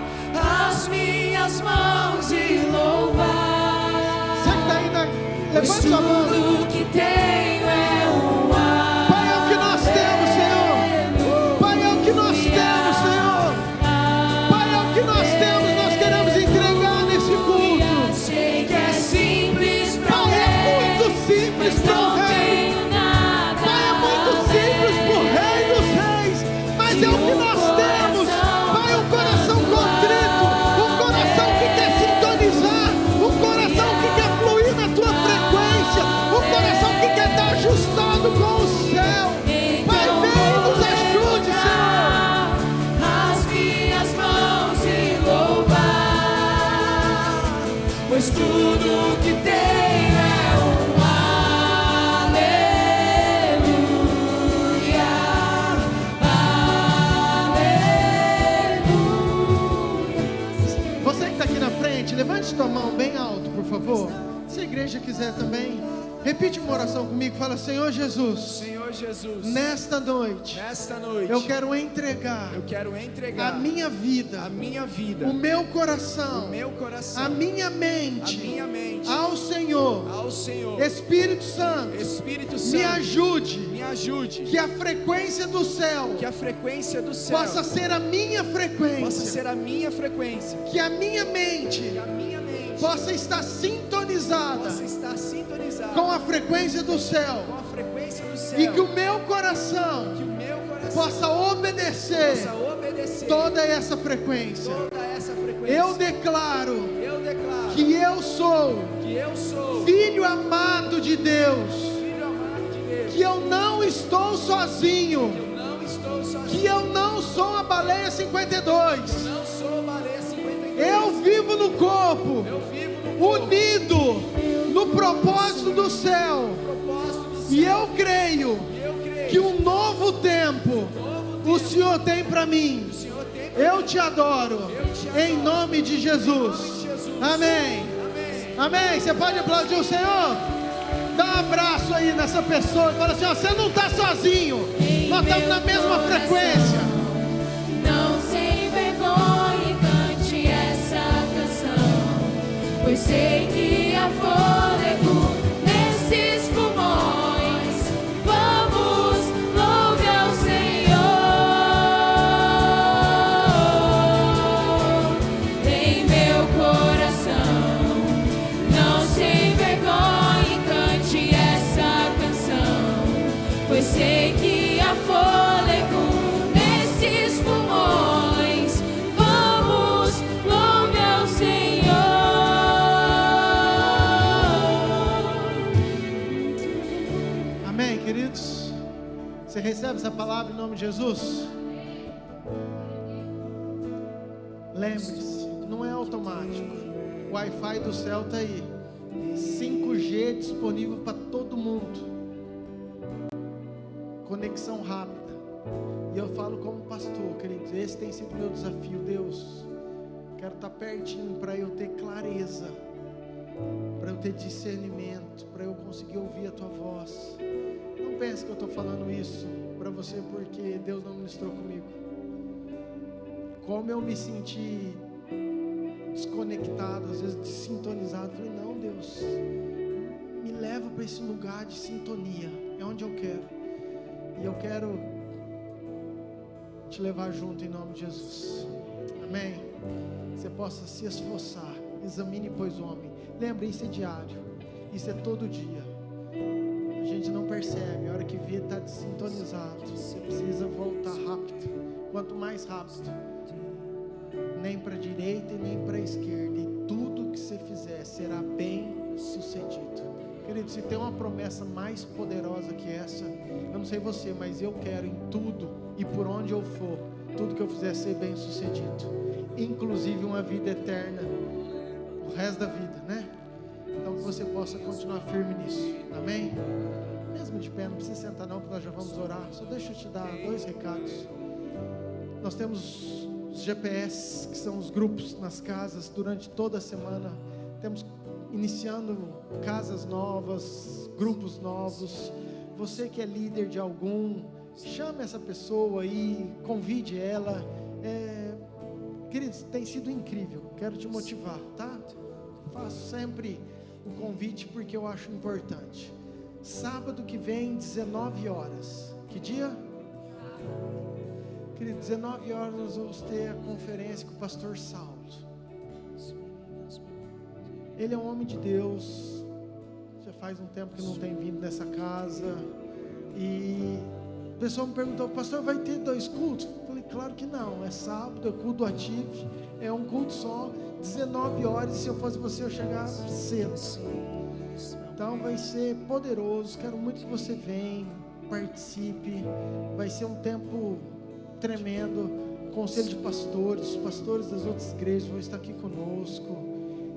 as minhas mãos e louvar. Você que está aí, Pois levante sua mão. tudo que tenho é um Pai, é o que nós temos, Senhor. Pai, é o que nós temos, Senhor. Pai, é o que nós temos, nós queremos entregar nesse culto. Sei que é simples para o Pai, é rei, muito simples para o não Rei. tenho nada. Pai, é muito simples para o Rei dos Reis, mas é o que nós temos. Pai, um coração contrito, um coração que quer sintonizar, um coração que quer fluir na tua frequência, um coração que quer estar ajustado com o céu. Pai, vem e nos ajude, Senhor. As minhas mãos e louvar, pois tudo que tenho é um aleluia, aleluia. Você que está aqui na frente, levante sua mão bem alto, por favor. Se a igreja quiser também, repite uma oração comigo. Fala: Senhor Jesus, Senhor Jesus, nesta noite, nesta noite, eu quero entregar eu quero entregar a minha vida, a minha vida, o meu coração, o meu coração, a minha a mente, minha mente ao Senhor. ao Senhor. Espírito Santo, Espírito Santo, me ajude, me ajude, que a frequência do céu que a frequência do céu possa ser a minha possa frequência, ser a minha frequência, que a minha mente que a minha mente possa estar sintonizada possa estar sintonizada com a frequência do céu, com a frequência do céu, e que o meu coração que o meu coração possa obedecer possa obedecer toda essa frequência. toda essa frequência. Eu declaro Eu declaro que eu sou que eu sou filho amado de Deus, filho amado de Deus, que eu não estou sozinho, eu não estou sozinho, que eu não sou a baleia 52, não sou baleia 52, eu vivo no corpo, eu vivo no corpo, unido no propósito do céu, propósito do céu, e eu creio e eu creio que um novo tempo o Senhor tem para mim. o Senhor tem Eu te adoro, em nome de Jesus. Amém. Amém. Você pode aplaudir o Senhor? Dá um abraço aí nessa pessoa e fala assim: ó, você não está sozinho, nós estamos na mesma frequência. Não se envergonhe, cante essa canção, pois sei que há fôlego nesses pulmões. Vamos louvar o Senhor. Em meu coração, não se envergonhe, cante essa canção, pois sei que há fôlego nesses pulmões. Vamos louvar o Senhor. Amém, queridos? Você recebe essa palavra em nome de Jesus? Lembre-se, não é automático. O Wi-Fi do céu está aí. 5G disponível para todo mundo. Conexão rápida. E eu falo como pastor, queridos, esse tem sido meu desafio. Deus, quero estar pertinho para eu ter clareza, para eu ter discernimento, para eu conseguir ouvir a tua voz. Não pense que eu estou falando isso para você porque Deus não ministrou comigo. Como eu me senti desconectado, às vezes desintonizado, falei, não, Deus, me leva para esse lugar de sintonia, é onde eu quero. E eu quero te levar junto em nome de Jesus. Amém? Você possa se esforçar. Examine, pois, o homem. Lembre, isso é diário. Isso é todo dia. A gente não percebe. A hora que vê, está desintonizado. Você precisa voltar rápido. Quanto mais rápido, nem para a direita e nem para a esquerda. E tudo que você fizer será bem sucedido. Querido, se tem uma promessa mais poderosa que essa, eu não sei você, mas eu quero em tudo e por onde eu for, tudo que eu fizer ser bem sucedido, inclusive uma vida eterna, o resto da vida, né? Então que você possa continuar firme nisso, amém? Mesmo de pé, não precisa sentar não, porque nós já vamos orar. Só deixa eu te dar 2 recados. Nós temos os GPS, que são os grupos nas casas, durante toda a semana. Temos iniciando casas novas, grupos novos. Você que é líder de algum, chame essa pessoa aí, convide ela. Queridos, tem sido incrível. Quero te motivar, tá? Faço sempre o convite porque eu acho importante. Sábado que vem, 19 horas. Que dia? Querido, 19 horas nós vamos ter a conferência com o pastor Saulo. Ele é um homem de Deus, já faz um tempo que não tem vindo nessa casa, e o pessoal me perguntou, pastor, vai ter 2 cultos? Eu falei, claro que não, é sábado, é culto ativo, é um culto só, 19 horas, e se eu fosse você, eu chegava cedo, então vai ser poderoso. Quero muito que você venha, participe, vai ser um tempo tremendo. Conselho de pastores, os pastores das outras igrejas vão estar aqui conosco,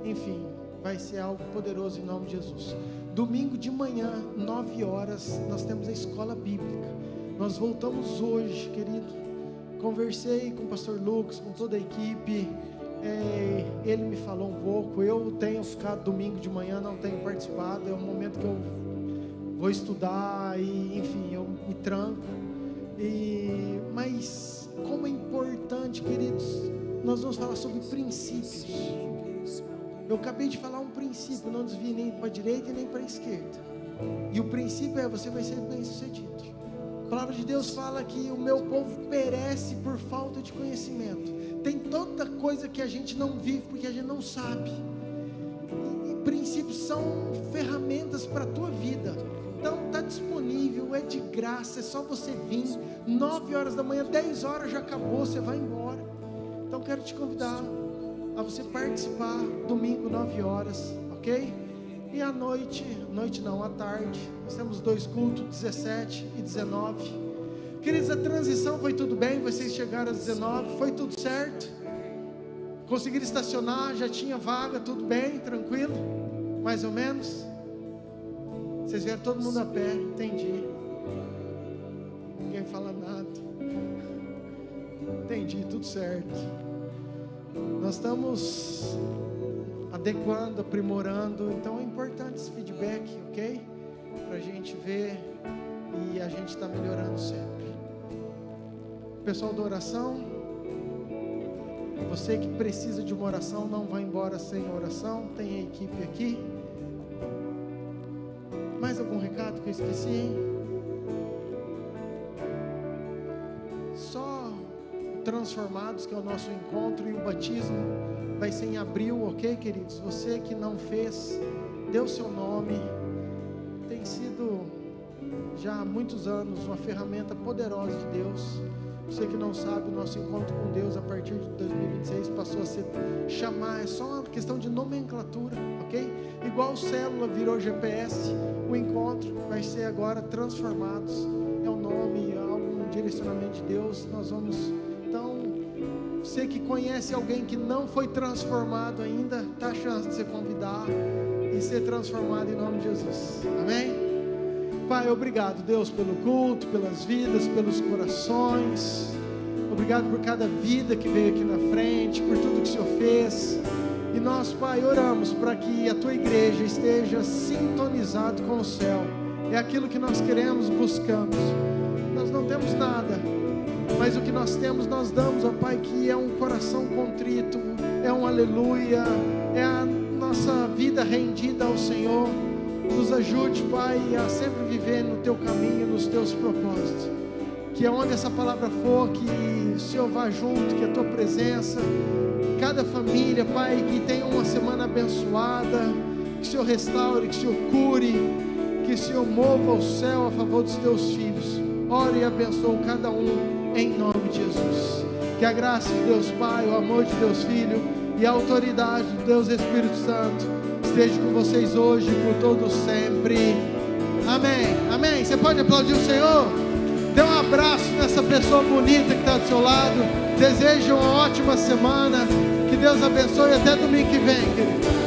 enfim, vai ser algo poderoso em nome de Jesus. Domingo de manhã, 9 horas, nós temos a escola bíblica. Nós voltamos hoje, querido. Conversei com o pastor Lucas, com toda a equipe. Ele me falou um pouco. Eu tenho ficado domingo de manhã, não tenho participado. É um momento que eu vou estudar e, enfim, eu me tranco. Mas como é importante, queridos, nós vamos falar sobre princípios. Eu acabei de falar um princípio, não desvie nem para a direita e nem para a esquerda. E o princípio é, você vai ser bem sucedido. A palavra de Deus fala que o meu povo perece por falta de conhecimento. Tem toda coisa que a gente não vive porque a gente não sabe. E princípios são ferramentas para a tua vida. Então está disponível, é de graça, é só você vir. 9 horas da manhã, 10 horas já acabou, você vai embora. Então quero te convidar a você participar, domingo 9 horas, ok? E à noite não, à tarde, nós temos 2 cultos, 17 e 19. Queridos, a transição foi tudo bem, vocês chegaram às 19, foi tudo certo? Conseguiram estacionar, já tinha vaga, tudo bem, tranquilo? Mais ou menos? Vocês vieram todo mundo a pé, entendi. Ninguém fala nada. Entendi, tudo certo. Nós estamos adequando, aprimorando, então é importante esse feedback, ok? Para a gente ver e a gente está melhorando sempre. Pessoal da oração, você que precisa de uma oração, não vai embora sem oração, tem a equipe aqui. Mais algum recado que eu esqueci, hein? Só Transformados, que é o nosso encontro, e o batismo vai ser em abril, ok, queridos? Você que não fez, dê o seu nome. Tem sido já há muitos anos uma ferramenta poderosa de Deus. Você que não sabe, o nosso encontro com Deus a partir de 2026 passou a ser chamar, é só uma questão de nomenclatura, ok? Igual o célula virou GPS, o encontro vai ser agora Transformados, é o nome, é um direcionamento de Deus. Nós vamos, então, você que conhece alguém que não foi transformado ainda, está a chance de você convidar e ser transformada em nome de Jesus. Amém? Pai, obrigado, Deus, pelo culto, pelas vidas, pelos corações. Obrigado por cada vida que veio aqui na frente, por tudo que o Senhor fez. E nós, Pai, oramos para que a Tua igreja esteja sintonizado com o céu. É aquilo que nós queremos, buscamos. Nós não temos nada, mas o que nós temos, nós damos, ó Pai, que é um coração contrito, é um aleluia, é a nossa vida rendida ao Senhor. Nos ajude, Pai, a sempre viver no Teu caminho, nos Teus propósitos. Que aonde essa palavra for, que o Senhor vá junto, que a Tua presença, cada família, Pai, que tenha uma semana abençoada, que o Senhor restaure, que o Senhor cure, que o Senhor mova o céu a favor dos Teus filhos. Ore e abençoe cada um, em nome de Jesus. Que a graça de Deus Pai, o amor de Deus Filho e a autoridade de Deus Espírito Santo esteja com vocês hoje e por todo sempre. Amém, amém. Você pode aplaudir o Senhor? Dê um abraço nessa pessoa bonita que está do seu lado. Desejo uma ótima semana. Que Deus abençoe até domingo que vem, querido.